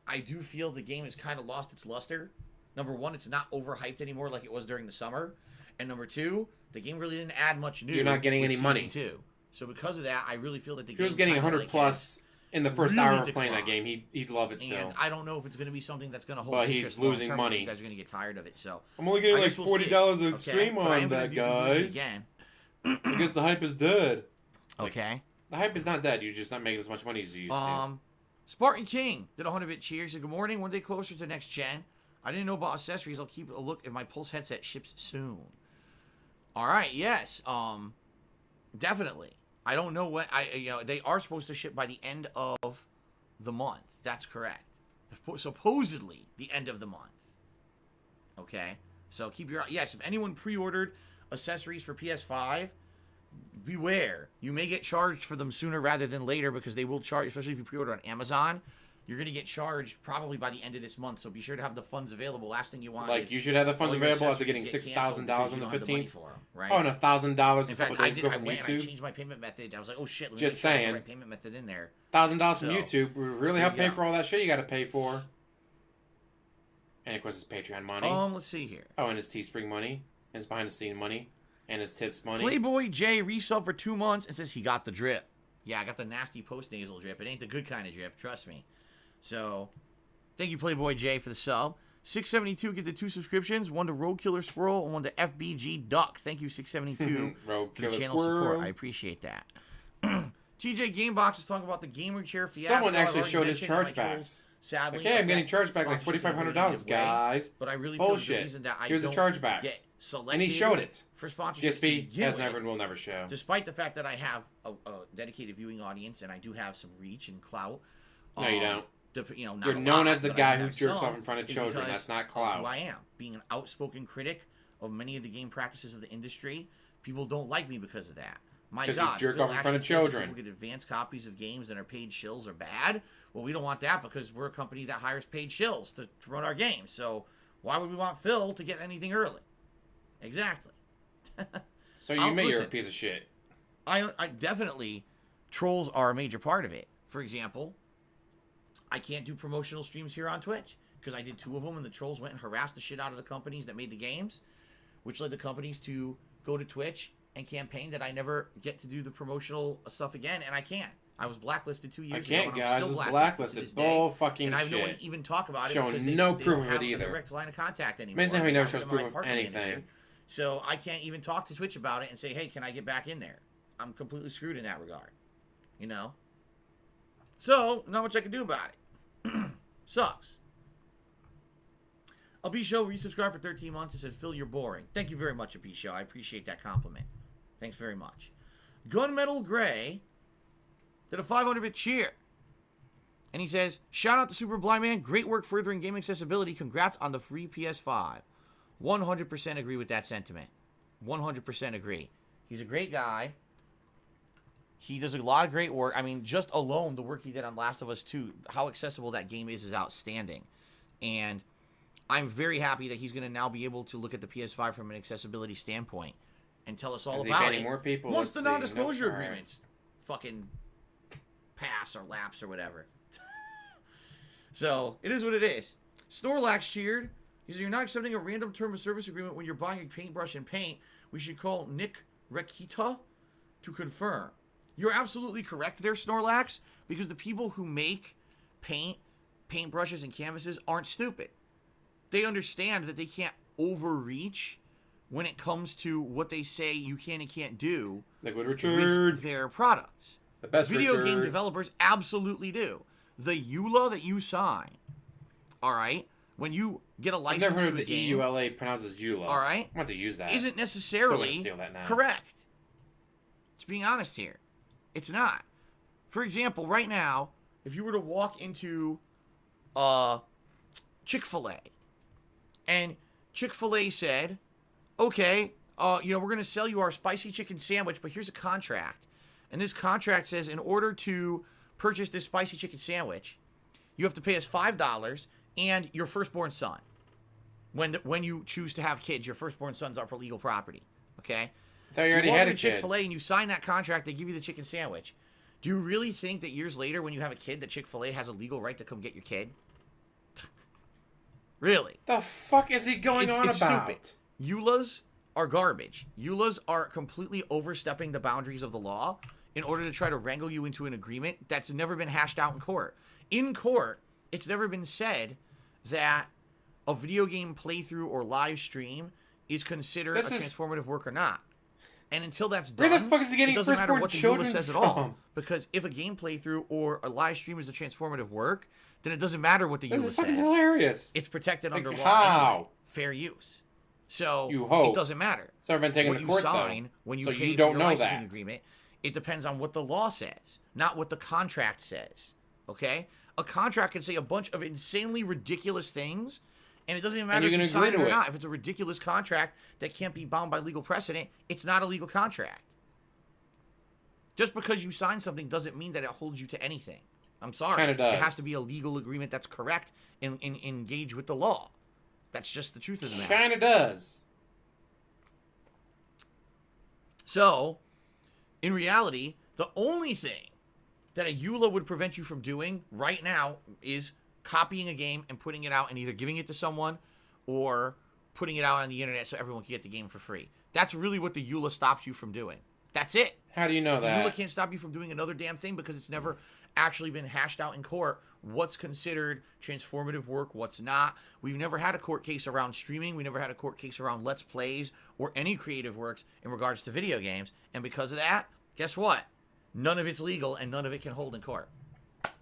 I do feel the game has kind of lost its luster. Number one, it's not overhyped anymore like it was during the summer. And number two, the game really didn't add much new. You're not getting with any Season money. 2. So because of that, I really feel that the If game he was getting kinda 100 like plus in the first really hour of playing that declined. game, he'd love it still. And I don't know if it's going to be something that's going to hold But he's interest long losing term, or if money. You guys are going to get tired of it. So I'm only getting I like guess we'll see. $40 a Okay, stream but I am on gonna that, do it guys. again. I guess the hype is dead. Okay. The hype is not dead. You're just not making as much money as you used to. Spartan King did 100-bit cheers. Said, good morning. One day closer to next gen. I didn't know about accessories. I'll keep a look if my Pulse headset ships soon. All right. Yes. Definitely. I don't know what they are supposed to ship by the end of the month. That's correct. Supposedly the end of the month. Okay. So keep your yes. If anyone pre-ordered accessories for PS5, beware. You may get charged for them sooner rather than later because they will charge, especially if you pre-order on Amazon. You're going to get charged probably by the end of this month, so be sure to have the funds available. Last thing you want Like, is you should have the funds all your available after accessories getting get canceled $6,000 because on you the don't have money 15th. for 'em, right? Oh, and $1,000 In a fact, couple I days did. ago I from went. I YouTube. changed my payment method. I was like, "Oh shit!" Let me Just make sure I have saying. the right payment method in there. $1,000 from So, YouTube will really there help you pay go. for all that shit you got to pay for. And of course, his Patreon money. Let's see here. Oh, and his Teespring money, and his behind the scene money, and his tips money. Playboy J resub for 2 months and says he got the drip. Yeah, I got the nasty post nasal drip. It ain't the good kind of drip, trust me. So, thank you, Playboy J, for the sub. 672 get the 2 subscriptions, one to Road Killer Squirrel and one to FBG Duck. Thank you, 672, Road for the Killer channel Squirrel. support. I appreciate that. TJ Gamebox is talking about the gamer chair fiasco. Someone I've actually already showed his mentioned in my chargebacks. sadly. Okay, I'm getting affect charged back like sponsorships in a $4,500, negative way, guys. But I really It's feel bullshit. the reason that I Here's the don't chargebacks. get selected And he showed it. for sponsorships to DSP begin has with, never and will never show. despite the fact that I have a dedicated viewing audience and I do have some reach and clout. No, you don't. Not You're a known lot, as the but I guy do who have jerks some, off in front of is children. because That's not of clout. who I am. Being an outspoken critic of many of the game practices of the industry, people don't like me because of that. My 'Cause you God, jerk Phil off in front of actually says that children. people get advanced copies of games and our paid shills are bad. Well, we don't want that because we're a company that hires paid shills to run our games. So why would we want Phil to get anything early? Exactly. So you admit you're a listen, piece of shit. I definitely, trolls are a major part of it. For example, I can't do promotional streams here on Twitch because I did 2 of them and the trolls went and harassed the shit out of the companies that made the games, which led the companies to go to Twitch and campaign that I never get to do the promotional stuff again, and I can't. I was blacklisted 2 years I can't, ago. And I'm guys. still It's blacklisted. blacklisted. to this day, Bull fucking and I have no one shit. to even talk about it. Showing because no they proof don't of it have either. a direct line of contact anymore. Amazing how he They never got rid shows of my proof of partner anything. manager. So I can't even talk to Twitch about it and say, hey, can I get back in there? I'm completely screwed in that regard. You know? So, not much I can do about it. Sucks. A B Show resubscribed for 13 months and said, Phil, you're boring. Thank you very much, A B Show. I appreciate that compliment. Thanks very much. Gunmetal Gray did a 500-bit cheer. And he says, shout out to Super Blind Man. Great work furthering game accessibility. Congrats on the free PS5. 100% agree with that sentiment. 100% agree. He's a great guy. He does a lot of great work. I mean, just alone, the work he did on Last of Us 2, how accessible that game is outstanding. And I'm very happy that he's going to now be able to look at the PS5 from an accessibility standpoint and tell us all about it. More people? Once the Let's see. non-disclosure Nope. All right. agreements fucking pass or lapse or whatever. So, it is what it is. Snorlax cheered. He said, you're not accepting a random term of service agreement when you're buying a paintbrush and paint. We should call Nick Rekita to confirm. You're absolutely correct there, Snorlax, because the people who make paintbrushes and canvases aren't stupid. They understand that they can't overreach when it comes to what they say you can and can't do Liquid Richard. with their products. The best Video game Richard. developers absolutely do. The EULA that you sign, all right, when you get a I've license never heard to a the game, EULA pronounces EULA. all right, I want to use that. isn't Still necessarily gonna steal that now. correct. Let's be honest here. It's not. For example, right now, if you were to walk into Chick-fil-A and Chick-fil-A said, okay, we're going to sell you our spicy chicken sandwich, but here's a contract. And this contract says in order to purchase this spicy chicken sandwich, you have to pay us $5 and your firstborn son. When you choose to have kids, your firstborn sons are for legal property. Okay? I thought you already you walk had a into kid. Chick-fil-A and you sign that contract, they give you the chicken sandwich. Do you really think that years later, when you have a kid, that Chick-fil-A has a legal right to come get your kid? Really? The fuck is he going on It's about? stupid. EULAs are garbage. EULAs are completely overstepping the boundaries of the law in order to try to wrangle you into an agreement that's never been hashed out in court. In court, it's never been said that a video game playthrough or live stream is considered a transformative work or not. And until that's done, Where the fuck is he getting it doesn't matter firstborn what the EULA children says at from? all. Because if a game playthrough or a live stream is a transformative work, then it doesn't matter what the This EULA is fucking says. hilarious. It's protected Like, under law. how? Anyway. Fair use. So You hope. it doesn't matter. It's never been taken What to you court, sign though. when you So pay you for don't your know licensing that. agreement, it depends on what the law says, not what the contract says. Okay? A contract can say a bunch of insanely ridiculous things, and it doesn't even matter you if can you sign agree it to or it. not. If it's a ridiculous contract that can't be bound by legal precedent, it's not a legal contract. Just because you sign something doesn't mean that it holds you to anything. I'm sorry. Kinda does. It has to be a legal agreement that's correct and engage with the law. That's just the truth of the matter. Kind of does. So, in reality, the only thing that a EULA would prevent you from doing right now is copying a game and putting it out and either giving it to someone or putting it out on the internet so everyone can get the game for free. That's really what the EULA stops you from doing. That's it. How do you know The that? EULA can't stop you from doing another damn thing because it's never actually been hashed out in court what's considered transformative work, what's not. We've never had a court case around streaming. We never had a court case around Let's Plays or any creative works in regards to video games. And because of that, guess what? None of it's legal and none of it can hold in court.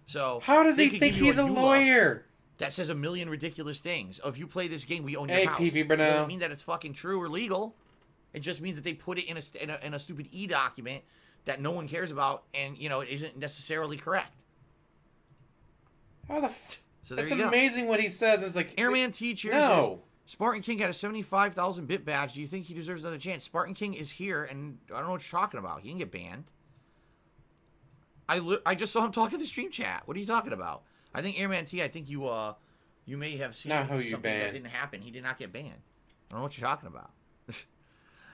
So How does they he could think give you he's a EULA lawyer? that says a million ridiculous things. Oh, if you play this game, we own your Hey, house. Pee-pee It Bernal. doesn't mean that it's fucking true or legal. It just means that they put it in a stupid e-document that no one cares about, and you know it isn't necessarily correct. How the? So there It's you go. amazing what he says. It's like Airman Teacher No. says, Spartan King got a 75,000 bit badge. Do you think he deserves another chance? Spartan King is here, and I don't know what you're talking about. He didn't get banned. I just saw him talking to the stream chat. What are you talking about? I think Airman T, I think you may have seen Not who you something banned. that didn't happen. He did not get banned. I don't know what you're talking about.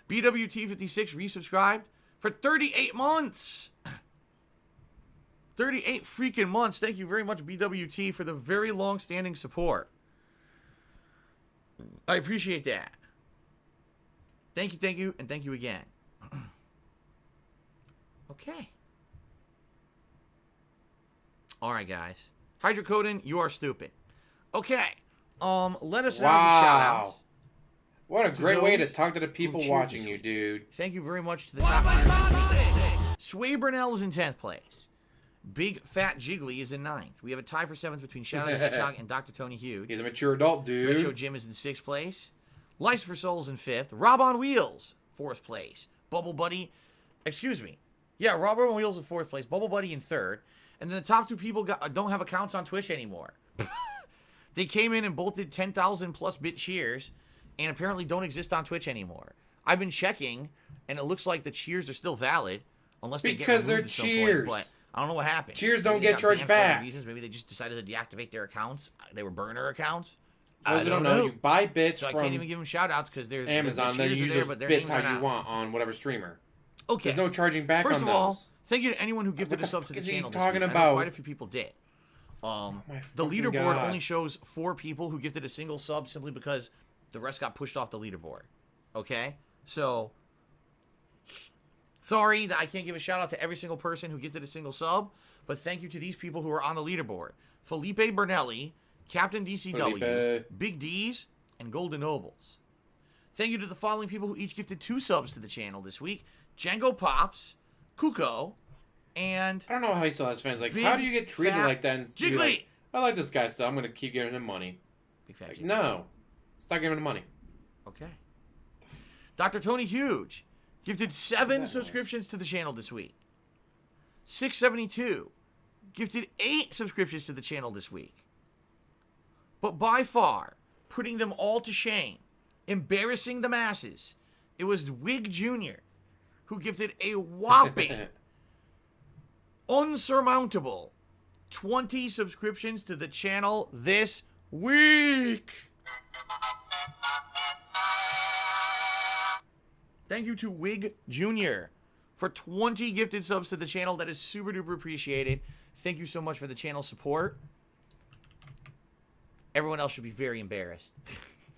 BWT56 resubscribed for 38 months. 38 freaking months. Thank you very much, BWT, for the very long-standing support. I appreciate that. Thank you, and thank you again. Okay. All right, guys. Hydrocodone, you are stupid. Okay. Let us know the shout-outs. What a great way to those talk to the people cheered watching this you, week. dude. Thank you very much to the top tier. Sway Burnell is in 10th place. Big Fat Jiggly is in 9th. We have a tie for 7th between Shadow the Hedgehog and Dr. Tony Huge. He's a mature adult, dude. Richo Jim is in 6th place. Lice for Souls in 5th. Rob on Wheels, 4th place. Bubble Buddy, excuse me. Yeah, Rob on Wheels in 4th place. Bubble Buddy in 3rd. And then the top 2 people don't have accounts on Twitch anymore. They came in and both did 10,000 plus bit cheers and apparently don't exist on Twitch anymore. I've been checking, and it looks like the cheers are still valid, unless they Because get they're removed at some cheers. point, but I don't know what happened. Cheers don't Maybe they get got charged banned for other back. Reasons. Maybe they just decided to deactivate their accounts. They were burner accounts. For those who don't know, you buy bits So I from can't even give them shout-outs because they're Amazon, the then cheers you are use there, those but their bits names are how you not. want on whatever streamer. Okay. There's no charging back First on of all, those. thank you to anyone who gifted What a the sub to fuck the is he channel this talking week. I know about? quite a few people did. My The fucking leaderboard God. only shows 4 people who gifted a single sub simply because the rest got pushed off the leaderboard. Okay? So, sorry that I can't give a shout out to every single person who gifted a single sub, but thank you to these people who are on the leaderboard. Felipe Bernelli, Captain DCW, Felipe. Big D's, and Golden Nobles. Thank you to the following people who each gifted 2 subs to the channel this week. Django Pops, Kuko, and I don't know how he still has fans. Like, Big how do you get treated Fat like that? And be Jiggly. like, I like this guy, so I'm going to keep giving him money. Big Fat Like, Jim. no. Stop giving him money. Okay. Dr. Tony Huge gifted 7 Nice. subscriptions to the channel this week. 672 gifted 8 subscriptions to the channel this week. But by far, putting them all to shame, embarrassing the masses, it was Wig Jr. who gifted a whopping, unsurmountable 20 subscriptions to the channel this week. Thank you to Wig Jr. for 20 gifted subs to the channel. That is super duper appreciated. Thank you so much for the channel support. Everyone else should be very embarrassed.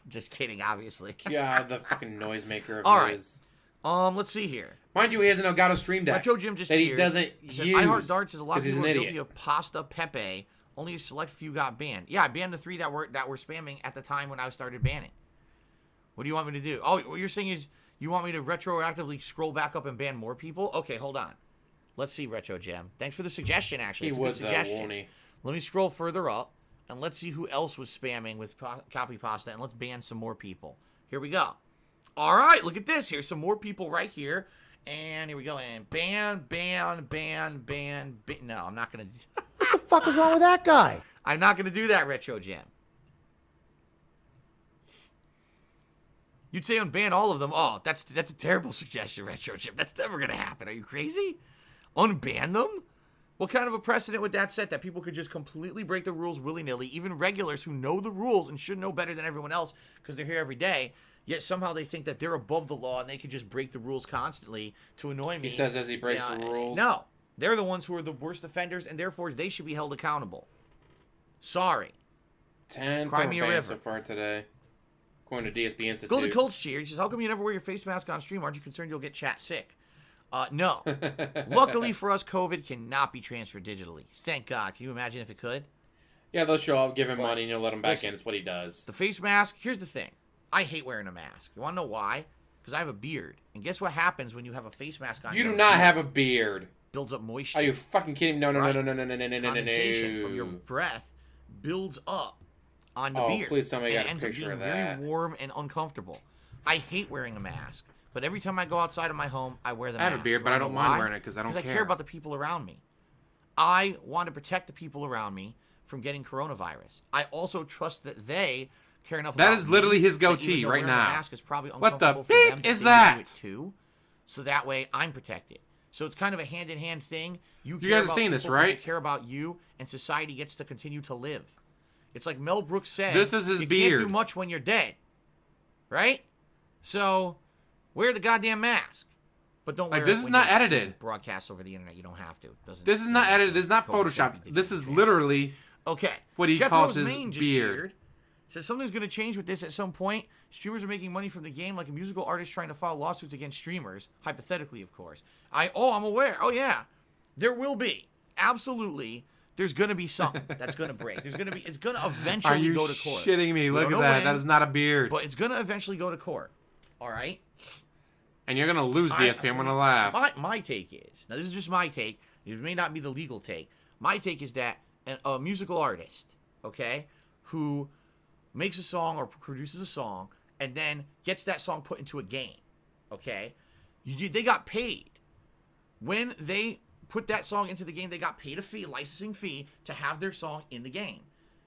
Just kidding, obviously. Yeah, the fucking noisemaker of All right. his. Let's see here. Mind you, he has an Elgato Stream Deck Retro Jim just that he cheered. doesn't Said, use. I Heart Darts says a lot of 'cause he's people an are idiot. guilty of pasta pepe. Only a select few got banned. Yeah, I banned the 3 that were spamming at the time when I started banning. What do you want me to do? Oh, what you're saying is you want me to retroactively scroll back up and ban more people? Okay, hold on. Let's see, Retro Gem. Thanks for the suggestion, actually. He It's a would good though, suggestion. won't he? Let me scroll further up, and let's see who else was spamming with copy pasta, and let's ban some more people. Here we go. All right, look at this. Here's some more people right here. And here we go. And ban. No, I'm not going to. What the fuck is wrong with that guy? I'm not going to do that, Retro Jam. You'd say unban all of them. Oh, that's a terrible suggestion, Retro Jim. That's never going to happen. Are you crazy? Unban them? What kind of a precedent would that set that people could just completely break the rules willy-nilly, even regulars who know the rules and should know better than everyone else because they're here every day, yet somehow they think that they're above the law and they could just break the rules constantly to annoy me. He says as he breaks Yeah, the rules. No. They're the ones who are the worst offenders, and therefore they should be held accountable. Sorry. 10 Cry per me a ban river. so far today. According to DSP Institute. Golden Colts cheer. He says, how come you never wear your face mask on stream? Aren't you concerned you'll get chat sick? No. Luckily for us, COVID cannot be transferred digitally. Thank God. Can you imagine if it could? Yeah, they'll show up, give him Well, money, and you'll let him back listen. in. It's what he does. The face mask, here's the thing. I hate wearing a mask. You want to know why? Because I have a beard. And guess what happens when you have a face mask on? You do have a not beard. have a beard. builds up moisture. Are you fucking kidding me? No, no, no, Right. no, no, no, no, no, no, no, Condensation no. from your breath builds up on the Oh, beard. please tell me you and got a it ends up picture being of very that. warm and uncomfortable. I hate wearing a mask, but every time I go outside of my home, I wear the mask. I have a beard, but I don't mind wearing it because I don't care. Because I care about the people around me. I want to protect the people around me from getting coronavirus. I also trust that they care enough That about is literally me his that even goatee though right wearing now. a mask is probably What the uncomfortable for beep them, that is they that? do it too, so that way I'm protected. So it's kind of a hand-in-hand thing. You guys care have about seen this, people, right? people care about you, and society gets to continue to live. It's like Mel Brooks said, This is his you beard. can't do much when you're dead. Right? So, wear the goddamn mask. But don't wear Like, this it is when not you're edited. Broadcast over the internet. You don't have to. Doesn't, This is not edited. This is not photoshopped. This is literally okay. what he Jethro's calls his Main just beard. cheered. Says something's going to change with this at some point. Streamers are making money from the game like a musical artist trying to file lawsuits against streamers. Hypothetically, of course. I'm aware. Oh, yeah. There will be. Absolutely. There's going to be something that's going to break. It's going to eventually Are you go to court. shitting me? We Look don't at know that. when, That is not a beard. But it's going to eventually go to court. All right? And you're going to lose, DSP. I'm going to laugh. My take is, now this is just my take, it may not be the legal take. My take is that a musical artist, okay, who makes a song or produces a song and then gets that song put into a game, okay, they got paid. When they put that song into the game, they got paid a fee, licensing fee, to have their song in the game.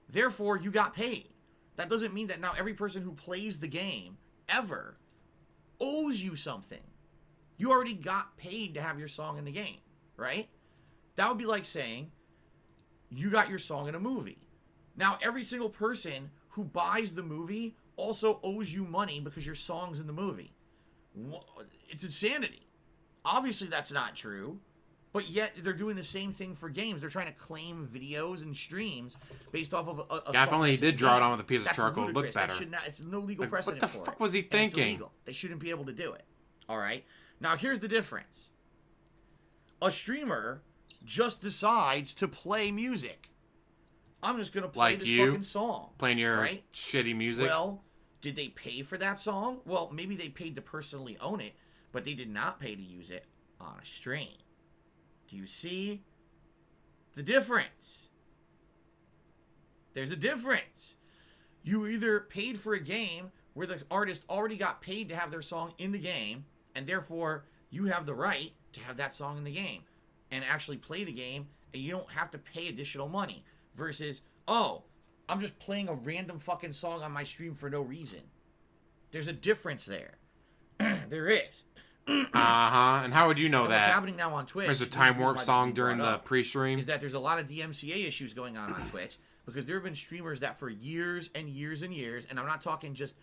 Therefore, you got paid. That doesn't mean that now every person who plays the game ever owes you something. You already got paid to have your song in the game, right? That would be like saying you got your song in a movie. Now, every single person who buys the movie also owes you money because your song's in the movie. It's insanity. Obviously, that's not true. But yet, they're doing the same thing for games. They're trying to claim videos and streams based off of a Definitely, he song that's in did the draw it game. on with a piece of That's charcoal. It ludicrous. looked better. That should not, it's no legal Like, precedent what the for fuck it. was he And it's thinking? illegal. They shouldn't be able to do it. All right? Now, here's the difference. A streamer just decides to play music. I'm just going to play Like this you? fucking song. Playing your right? shitty music. Well, did they pay for that song? Well, maybe they paid to personally own it, but they did not pay to use it on a stream. Do you see the difference? There's a difference. You either paid for a game where the artist already got paid to have their song in the game, and therefore you have the right to have that song in the game and actually play the game, and you don't have to pay additional money. Versus, oh, I'm just playing a random fucking song on my stream for no reason. There's a difference there. There is. Uh-huh. And how would you know And that? what's happening now on Twitch? There's a this is Time why Warp this song was during brought the up, pre-stream. is that there's a lot of DMCA issues going on Twitch because there have been streamers that for years and years and years, and I'm not talking just,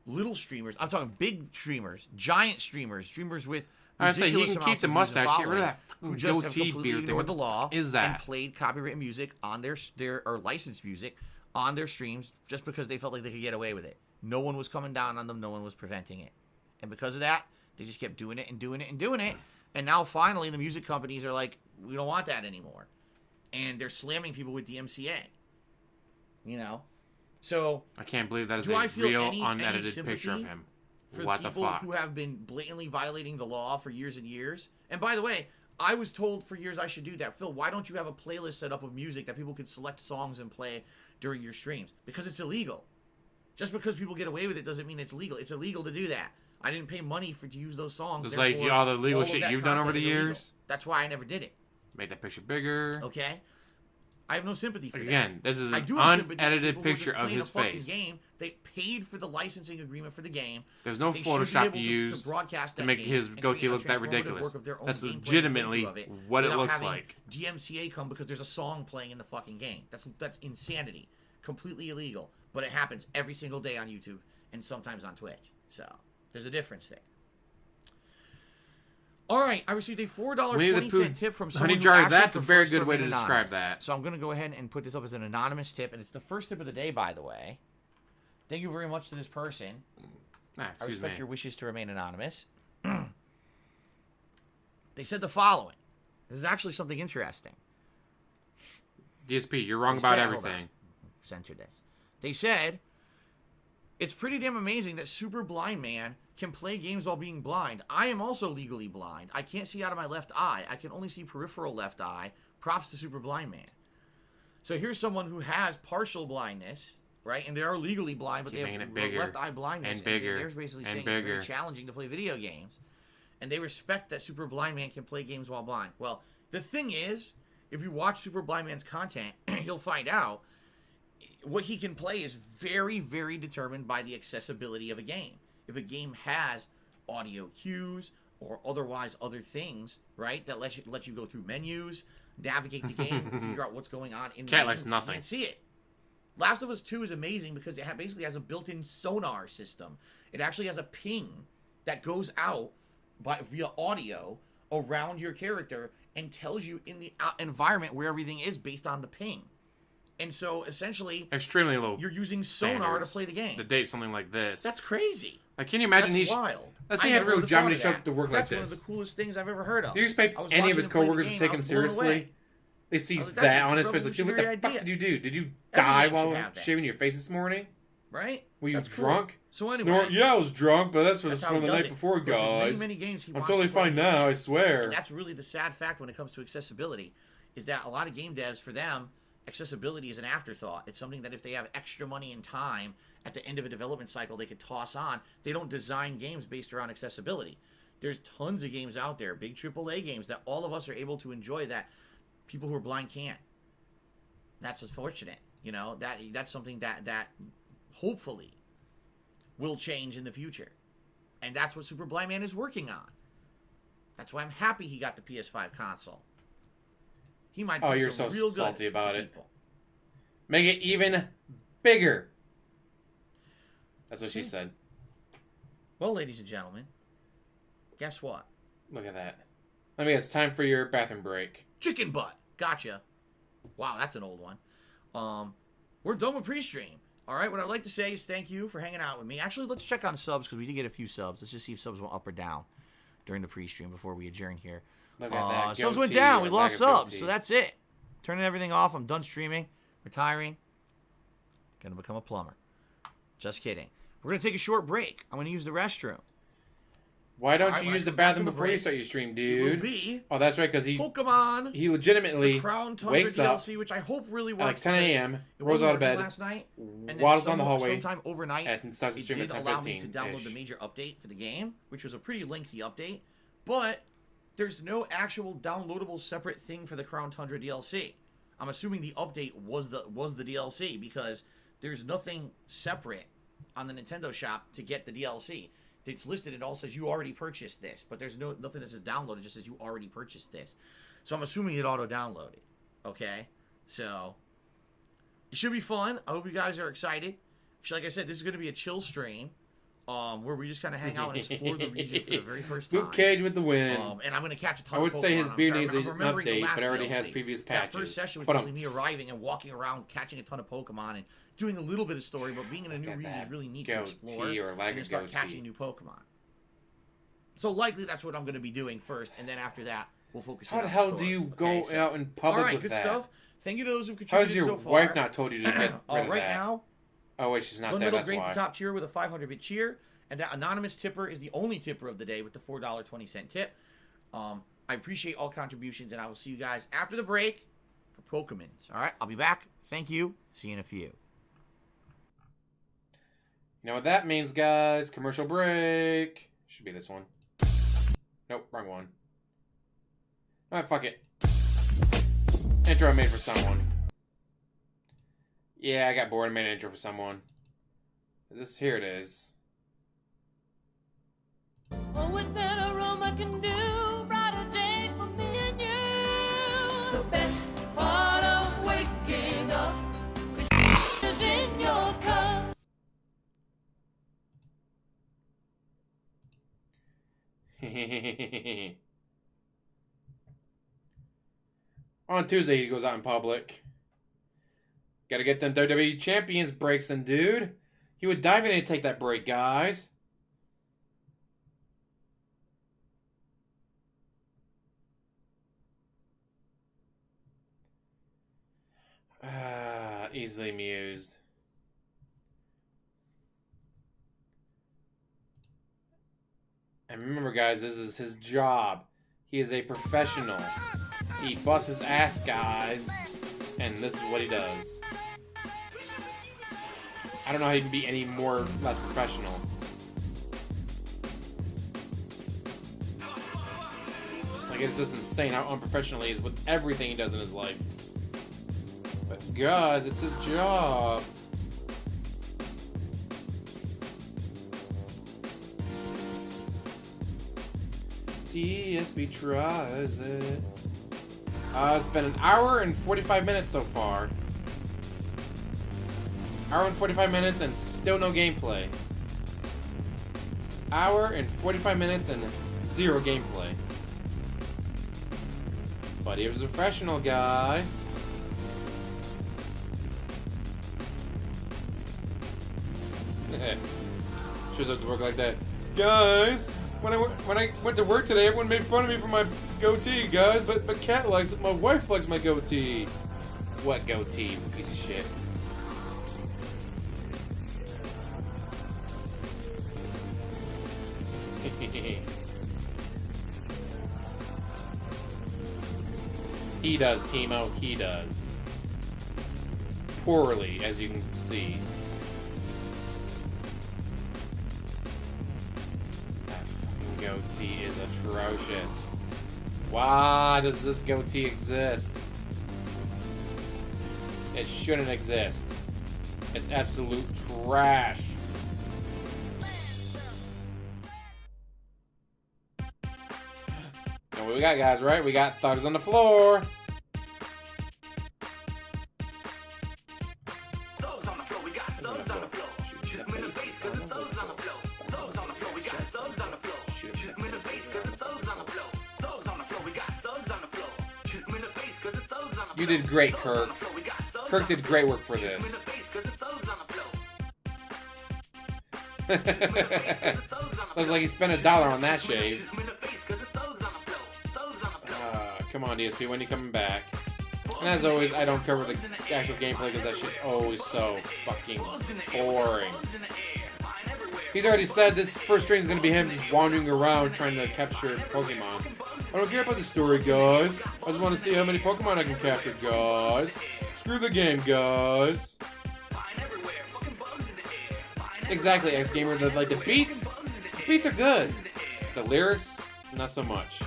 little streamers. I'm talking big streamers, giant streamers, streamers with I say he ridiculous can keep amounts the of mustache. views Get rid of and that following, who fucking just have goatee completely beard thing. ignored What the law is that? and played copyrighted music on their or licensed music on their streams just because they felt like they could get away with it. No one was coming down on them. No one was preventing it. And because of that, they just kept doing it and doing it and doing it. And now finally the music companies are like, we don't want that anymore. And they're slamming people with DMCA. So I can't believe that is do a I feel real any unedited sympathy picture of him. for What the people fuck? who have been blatantly violating the law for years and years. And by the way, I was told for years I should do that. Phil, why don't you have a playlist set up of music that people can select songs and play during your streams? Because it's illegal. Just because people get away with it doesn't mean it's legal. It's illegal to do that. I didn't pay money to use those songs. It's like therefore, all the legal all of shit that you've done over content the is illegal. years. That's why I never did it. Made that picture bigger. Okay? I have no sympathy for that. Again, this is I an do have sympathy for unedited people who are picture just of playing his a fucking face. Game. They paid for the licensing agreement for the game. There's no They should be Photoshop able to to use broadcast to that make game his and goatee create a look that transformative ridiculous. work of their own That's gameplay legitimately playthrough of it what it without looks having like. DMCA come because there's a song playing in the fucking game. That's insanity. Completely illegal. But it happens every single day on YouTube and sometimes on Twitch. So there's a difference there. All right, I received a $4.20 tip from someone Honey who Jar, actually that's a very prefers good way to remain describe anonymous. that. So I'm going to go ahead and put this up as an anonymous tip, and it's the first tip of the day, by the way. Thank you very much to this person. I Excuse respect me. your wishes to remain anonymous. They said the following. This is actually something interesting. DSP, you're wrong They about said- hold everything. on. Censor this. They said, it's pretty damn amazing that Super Blind Man can play games while being blind. I am also legally blind. I can't see out of my left eye. I can only see peripheral left eye. Props to Super Blind Man. So here's someone who has partial blindness, right? And they are legally blind, but they have left eye blindness. And bigger. They're basically saying it's very challenging to play video games. And they respect that Super Blind Man can play games while blind. Well, the thing is, if you watch Super Blind Man's content, you'll find out what he can play is very, very determined by the accessibility of a game. If a game has audio cues or otherwise other things, right, that let you go through menus, navigate the game, figure out what's going on in the game. Cat likes nothing. You can't see it. Last of Us 2 is amazing because it basically has a built-in sonar system. It actually has a ping that goes out via audio around your character and tells you in the environment where everything is based on the ping. And so essentially, extremely low. You're using sonar to play the game. To date something like this. That's crazy. Like, can you imagine That's wild. Let's say he had a real job and he showed up to work like this. That's one of the coolest things I've ever heard of. Do you expect any of his coworkers to take him seriously? They see that on his face. Like, dude, what the fuck did you do? Did you die while shaving your face this morning? Right? Were you drunk? So anyway, yeah, I was drunk, but that's from the night before, guys. Many games I'm totally fine now, I swear. And that's really the sad fact when it comes to accessibility, is that a lot of game devs, for them, accessibility is an afterthought. It's something that if they have extra money and time at the end of a development cycle they could toss on. They don't design games based around accessibility. There's tons of games out there, big AAA games, that all of us are able to enjoy that people who are blind can't. That's unfortunate. You know, that's something that hopefully will change in the future. And that's what Super Blind Man is working on. That's why I'm happy he got the PS5 console. He might be you're so real salty good about it. People. Make it even bigger. That's what she said. Well, ladies and gentlemen, guess what? Look at that. Let me guess, it's time for your bathroom break. Chicken butt. Gotcha. Wow, that's an old one. We're done with pre-stream. All right, what I'd like to say is thank you for hanging out with me. Actually, let's check on subs because we did get a few subs. Let's just see if subs went up or down during the pre-stream before we adjourn here. Look at that. Subs went down. We lost subs, so that's it. Turning everything off. I'm done streaming. Retiring. Gonna become a plumber. Just kidding. We're gonna take a short break. I'm gonna use the restroom. Why don't you use the bathroom before you start your stream, dude? Oh, that's right, because Pokemon. He legitimately Crown Tundra wakes DLC, up which I hope really worked. at like 10 a.m., rolls out of bed, last night, and waddles down the hallway, sometime overnight, and starts the stream at 10:15. It did allow me to download the major update for the game, which was a pretty lengthy update, but there's no actual downloadable separate thing for the Crown Tundra DLC. I'm assuming the update was the DLC because there's nothing separate on the Nintendo shop to get the DLC. It's listed, it all says you already purchased this, but there's nothing that says download, it just says you already purchased this. So I'm assuming it auto-downloaded, okay? So, it should be fun. I hope you guys are excited. Like I said, this is going to be a chill stream, where we just kind of hang out and explore the region for the very first time. Luke Cage with the win. And I'm going to catch a ton I would of Pokemon. say his beard needs an update, but it already has previous patches. That first session was basically me arriving and walking around, catching a ton of Pokemon, and doing a little bit of story, but being in a new region is really neat to explore and then start catching new Pokemon. So likely that's what I'm going to be doing first, and then after that, we'll focus on the story. How the hell do you go out in public with that? All right, good stuff. Thank you to those who've contributed so far. How's your wife not told you to get rid of that? Right now, oh wait, she's not there, Middle that's grades why. the top cheer with a 500-bit cheer, and that anonymous tipper is the only tipper of the day with the $4.20 tip. I appreciate all contributions, and I will see you guys after the break for Pokemons. All right, I'll be back. Thank you. See you in a few. You know what that means, guys? Commercial break. Should be this one. Nope, wrong one. Alright, fuck it. Intro I made for someone. Yeah, I got bored and made an intro for someone. Here it is. Oh, what that aroma can do, brighter day for me and you. The best part of waking up is in your cup. On Tuesday, he goes out in public. Gotta get them WWE Champions breaks in, dude. He would dive in and take that break, guys. Easily amused. guys. This is his job. He is a professional. He busts his ass, guys. And this is what he does. I don't know how he can be any more less professional. Like, it's just insane how unprofessional he is with everything he does in his life. But guys, it's his job. DSP tries it. It's been an hour and 45 minutes so far. Hour and 45 minutes and still no gameplay. Hour and 45 minutes and 0 gameplay. But he was a professional, guys. Shows up to work like that. Guys, when I went to work today, everyone made fun of me for my goatee, guys. But Kat likes it. My wife likes my goatee. What goatee? Piece of shit. He does, Timo. He does. Poorly, as you can see. That fucking goatee is atrocious. Why does this goatee exist? It shouldn't exist. It's absolute trash. And what we got, guys, right? We got thugs on the floor. Thugs on the floor, we got thugs on the floor. Shoot them in the face, cause the thugs on the floor. Thugs on the floor, we got thugs on the floor. Shoot them in the face, cause the thugs on the floor. Thugs on the floor, we got thugs on the floor. Shoot them in the face, cause the thugs on the floor. You did great, Kirk. Kirk did great work for this. Looks like he spent $1 on that shave. Come on, DSP, when are you coming back? And as always, I don't cover the actual gameplay because that shit's always so fucking boring. He's already said this first stream is going to be him just wandering around trying to capture Pokemon. I don't care about the story, guys. I just want to see how many Pokemon I can capture, guys. Screw the game, guys. Exactly, X-Gamer. Like, the beats are good. The lyrics, not so much.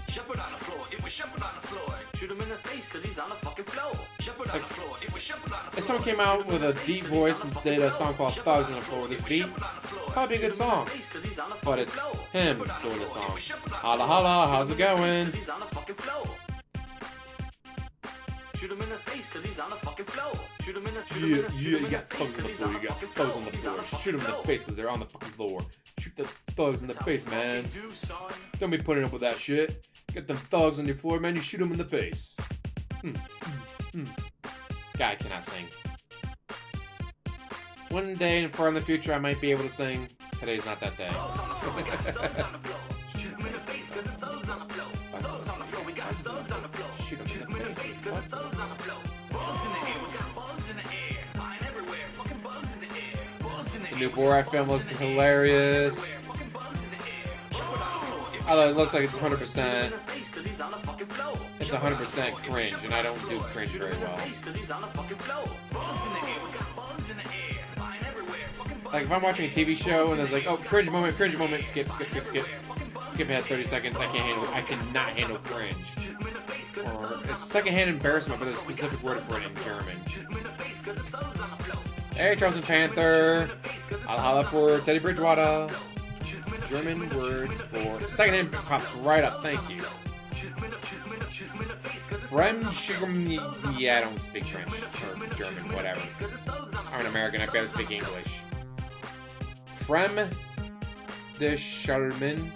Shepherd on the floor, it was Shepherd on the floor. Shoot him in the face cause he's on the fucking floor. Shepherd on the floor, it was Shepherd on the floor. If someone came out with a deep voice and did a song called Thugs on the Floor with this beat, probably be a good song. But it's him doing the song. Holla holla, how's it going? He's on the fucking floor. Shoot him in the face cause he's on the fucking floor. Shoot him in the You got thugs on the floor, you got thugs on the floor. Shoot them in the face cause they're on the fucking floor. Shoot the thugs in the face, man. Don't be putting up with that shit. Get them thugs on your floor, man. You shoot them in the face. Guy cannot sing. One day far in the future, I might be able to sing. Today's not that day. Shoot him in the face. What? The new Borat film looks hilarious. Although it looks like it's 100%. It's 100% cringe, and I don't do cringe very well. Like, if I'm watching a TV show and there's like, oh, cringe moment, skip. Skip ahead 30 seconds, I cannot handle cringe. Or, it's secondhand embarrassment, but there's a specific word for it in German. Hey, Charles and Panther. I'll holla for Teddy Bridgewater. German word for secondhand pops right up, thank you. Yeah, I don't speak French or German, whatever. I'm an American, I've got to speak English. Frem de Shaman.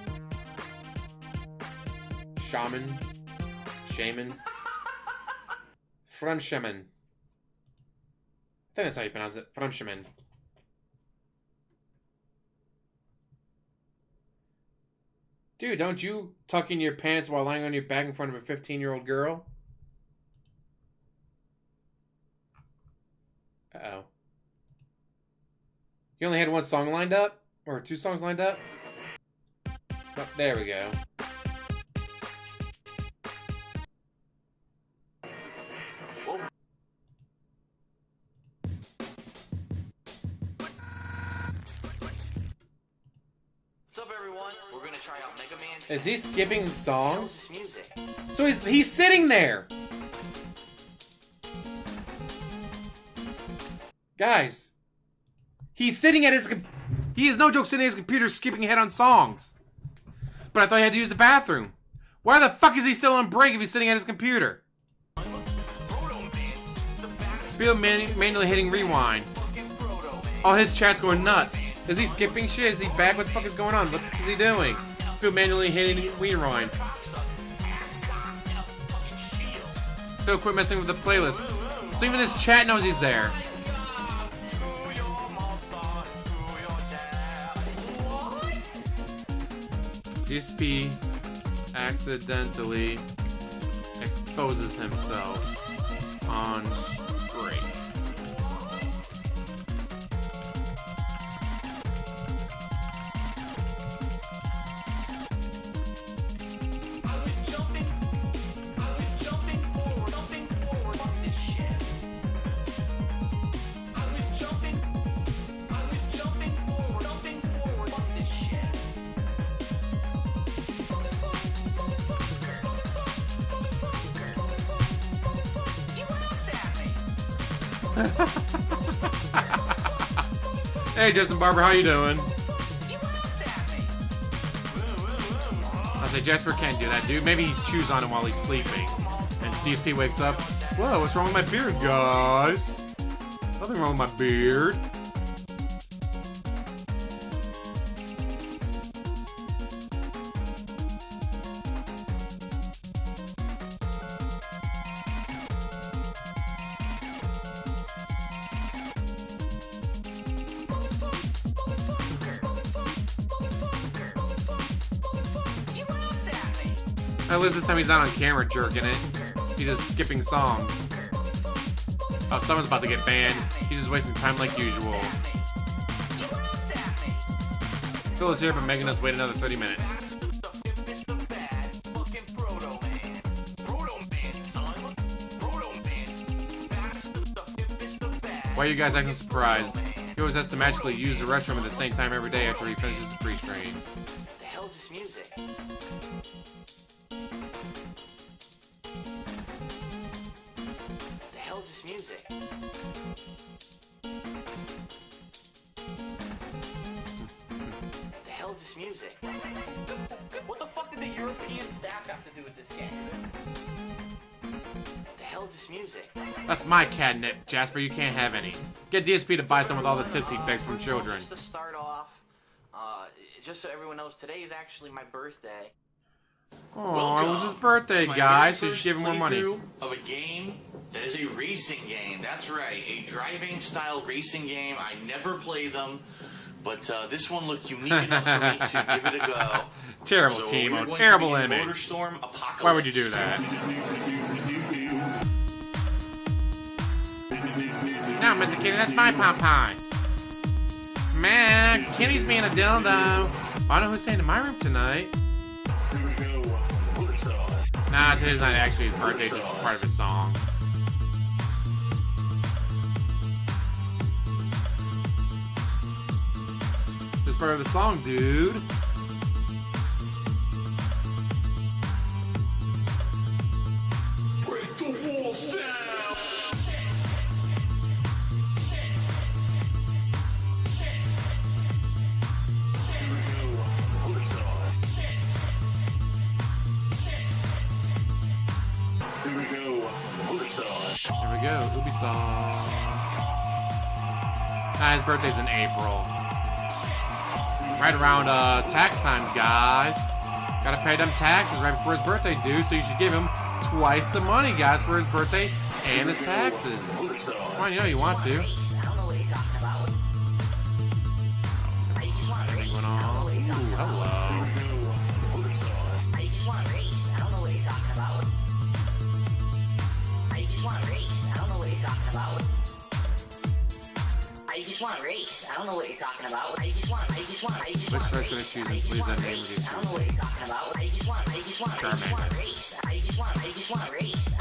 Fremshaman. I think that's how you pronounce it. Fremshaman. Dude, don't you tuck in your pants while lying on your back in front of a 15-year-old girl? Uh-oh. You only had one song lined up? Or 2 songs lined up? Oh, there we go. What's up, everyone? We're gonna try out Mega Man. Is he skipping songs? Music. So he's sitting there. Guys, he's sitting at his. He is no joke sitting at his computer skipping ahead on songs. But I thought he had to use the bathroom. Why the fuck is he still on break if he's sitting at his computer? Feel manually hitting rewind. Oh, his chat's going nuts. Is he skipping shit? Is he back? What the fuck is going on? What the fuck is he doing? Feel manually hitting rewind. Phil, quit messing with the playlist. So even his chat knows he's there. DSP accidentally exposes himself on break. Hey, Justin Barber, how you doing? I say Jasper can't do that, dude. Maybe he chews on him while he's sleeping, and DSP wakes up. Whoa, what's wrong with my beard, guys? Nothing wrong with my beard. At least this time he's not on camera jerking it. He's just skipping songs. Oh, someone's about to get banned. He's just wasting time like usual. Phil is here, but making us wait another 30 minutes. Why are you guys acting surprised? He always has to magically use the restroom at the same time every day after he finishes the pre-screen. The hell is this music? The hell is this music? The hell is this music? What the fuck did the European staff have to do with this game? The hell is this music? That's my catnip, Jasper. You can't have any. Get DSP to buy some with all the tips he begs from children. Just to start off, just so everyone knows, today is actually my birthday. Oh, it was his birthday, guys. So you should give him more money. Of a game that is a racing game. That's right, a driving-style racing game. I never play them, but this one looked unique enough for me to give it a go. Terrible, So Timo. we're going Terrible to be image. Motorstorm Apocalypse. Why would you do that? No, Mr. Kitty, that's my pop pie. Man, Kitty's being a dildo. I know who's staying in my room tonight. Nah, today's not actually his birthday, just part of his song. Just part of the song, dude. Break the walls down. Here we go. Here we go, Ubisoft. His birthday's in April. Right around tax time, guys. Gotta pay them taxes right before his birthday, dude. So you should give him twice the money, guys, for his birthday and his taxes. Come on, you know you want to. I don't know what you're talking about. I just want to race. Went on. Ooh, hello. I just want to race. I don't know what you're talking about. I just want to race. I don't know what you're talking about. I just just want to race. I don't know what you're talking about. I just want to Which race. search should I choose? And please that name of I don't know what you're talking about. I just want to race. I just want to race.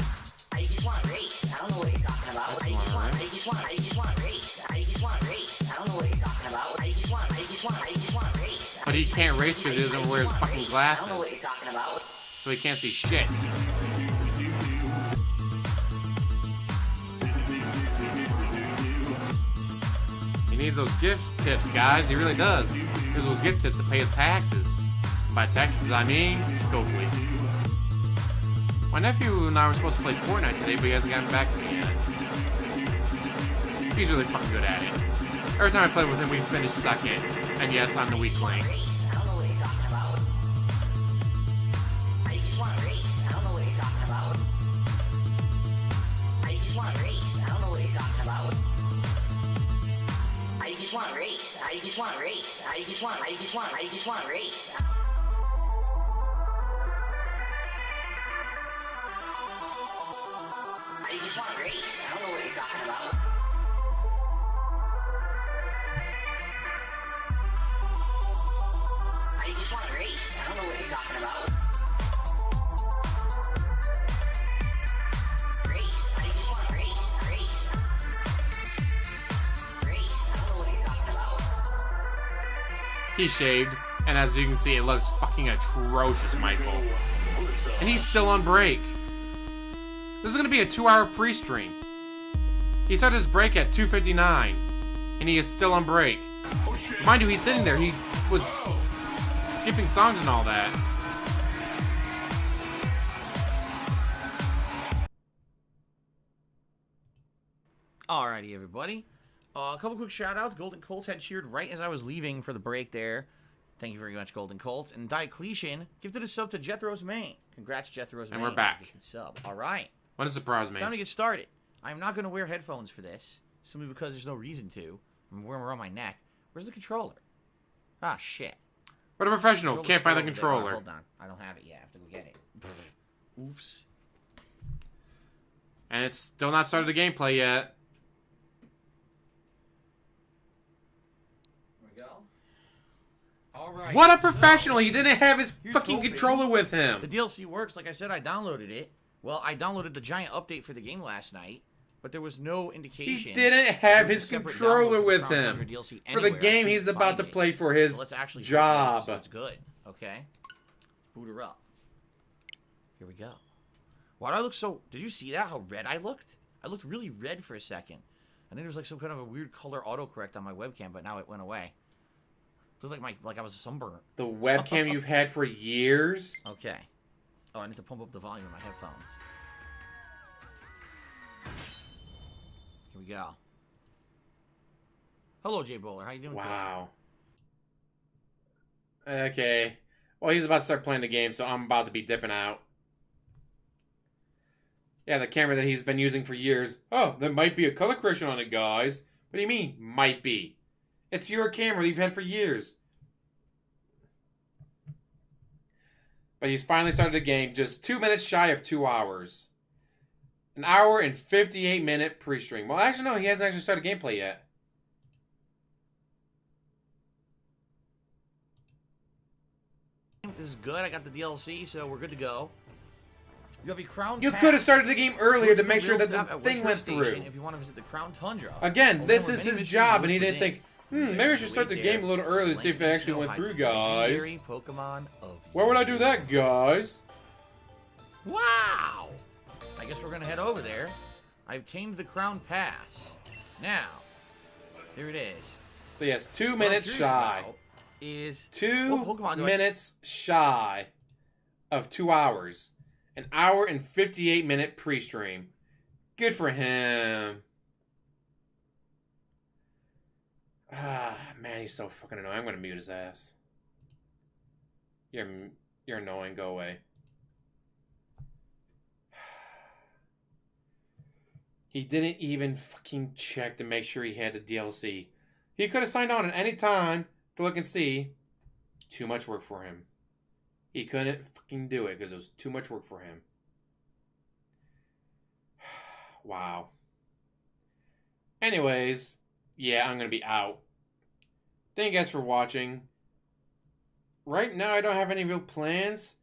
I just want to race. I don't know what you're talking about. I just want to race. I just want to race. I don't know what you're talking about. I just want to race. But he can't race because he doesn't wear his fucking I don't know what glasses. you're talking about. So he can't see shit. He needs those gift tips, guys. He really does. He needs those gift tips to pay his taxes. By taxes, I mean Scopely. My nephew and I were supposed to play Fortnite today, but he hasn't gotten back to me yet. He's really fucking good at it. Every time I play with him, we finish second. And yes, I'm the weak link. I don't know what you're talking about. I just want to race. I don't know what you're talking about. I just want to race. I don't know what you're talking about. I just want to race. I just want to race. I just want to race. I just want to race. I don't know what you're talking about. I just want to race. I don't know what you're talking about. Race. I just want to race. Race. I don't know what you're talking about. He's shaved, and as you can see, it looks fucking atrocious, Michael. And he's still on break. This is gonna be a 2-hour pre-stream. He started his break at 2:59, and he is still on break. Mind you, he's sitting there. He was skipping songs and all that. Alrighty, everybody. A couple quick shout-outs. Golden Colts had cheered right as I was leaving for the break there. Thank you very much, Golden Colts. And Diocletian gifted a sub to Jethro's Main. Congrats, Jethro's Main. And we're back. Sub. All right. What a surprise, Time to man. get started. I'm not going to wear headphones for this, simply because there's no reason to. I'm wearing them around my neck. Where's the controller? Ah, shit. What a professional. Controller's Can't find the still over there. controller. Hold on. I don't have it yet. I have to go get it. Oops. And it's still not started the gameplay yet. There we go. All right. What a professional. He didn't have his Here's fucking hoping controller with him. The DLC works. Like I said, I downloaded it. Well, I downloaded the giant update for the game last night, but there was no indication. He didn't have There was his a separate controller download with for the Crown him. Tundra DLC For the anywhere. I game he's couldn't about find to it. play for his So let's actually job. It's good. Okay. Let's boot her up. Here we go. Why do I look so... Did you see that? How red I looked? I looked really red for a second. And then there was like some kind of a weird color autocorrect on my webcam, but now it went away. It looked like I was sunburnt. The webcam you've had for years? Okay. Oh, I need to pump up the volume of my headphones. Here we go. Hello, Jay Bowler. How you doing Wow. Okay. Well, he's about to start playing the game, so I'm about to be dipping out. Yeah, the camera that he's been using for years. Oh, there might be a color correction on it, guys. What do you mean, might be? It's your camera that you've had for years. But he's finally started the game just 2 minutes shy of 2 hours. An hour and 58-minute pre-stream. Well, actually, no, he hasn't actually started gameplay yet. This is good. I got the DLC, so we're good to go. You have a Crown You Pass. could have started the game earlier to make sure that Stop the at thing Westford went Station through. If you want to visit the Crown Tundra. Again, this Over is many his missions job, and he within. didn't think, maybe I should start the game a little early to see if it actually went through, guys. Legendary Pokemon of Why would I do that, guys? Wow! I guess we're gonna head over there. I obtained the Crown Pass. Now, here it is. So yes, 2 What I'm minutes curious shy. about Is 2 what Pokemon do I- minutes shy of 2 hours. An hour and 58-minute pre-stream. Good for him. Ah, man, he's so fucking annoying. I'm gonna mute his ass. You're annoying. Go away. He didn't even fucking check to make sure he had the DLC. He could have signed on at any time to look and see. Too much work for him. He couldn't fucking do it because it was too much work for him. Wow. Anyways, yeah, I'm going to be out. Thank you guys for watching. Right now, I don't have any real plans.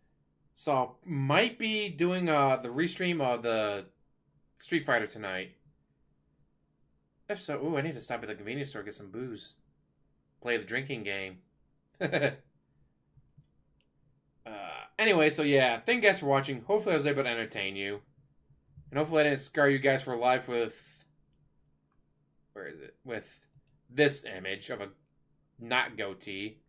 So I might be doing the restream of the Street Fighter tonight. If so, ooh, I need to stop at the convenience store, get some booze. Play the drinking game. Anyway, so yeah, thank you guys for watching. Hopefully I was able to entertain you. And hopefully I didn't scar you guys for life with... Where is it? With this image of a not goatee.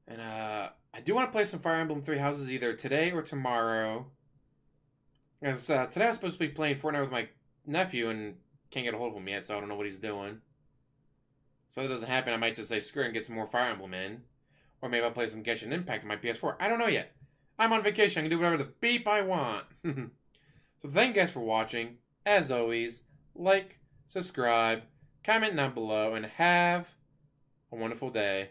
And I do want to play some Fire Emblem Three Houses either today or tomorrow. As today I was supposed to be playing Fortnite with my nephew and can't get a hold of him yet, so I don't know what he's doing. So if that doesn't happen, I might just say screw it and get some more Fire Emblem in. Or maybe I'll play some Genshin Impact on my PS4. I don't know yet. I'm on vacation. I can do whatever the beep I want. So thank you guys for watching. As always, like, subscribe, comment down below, and have a wonderful day.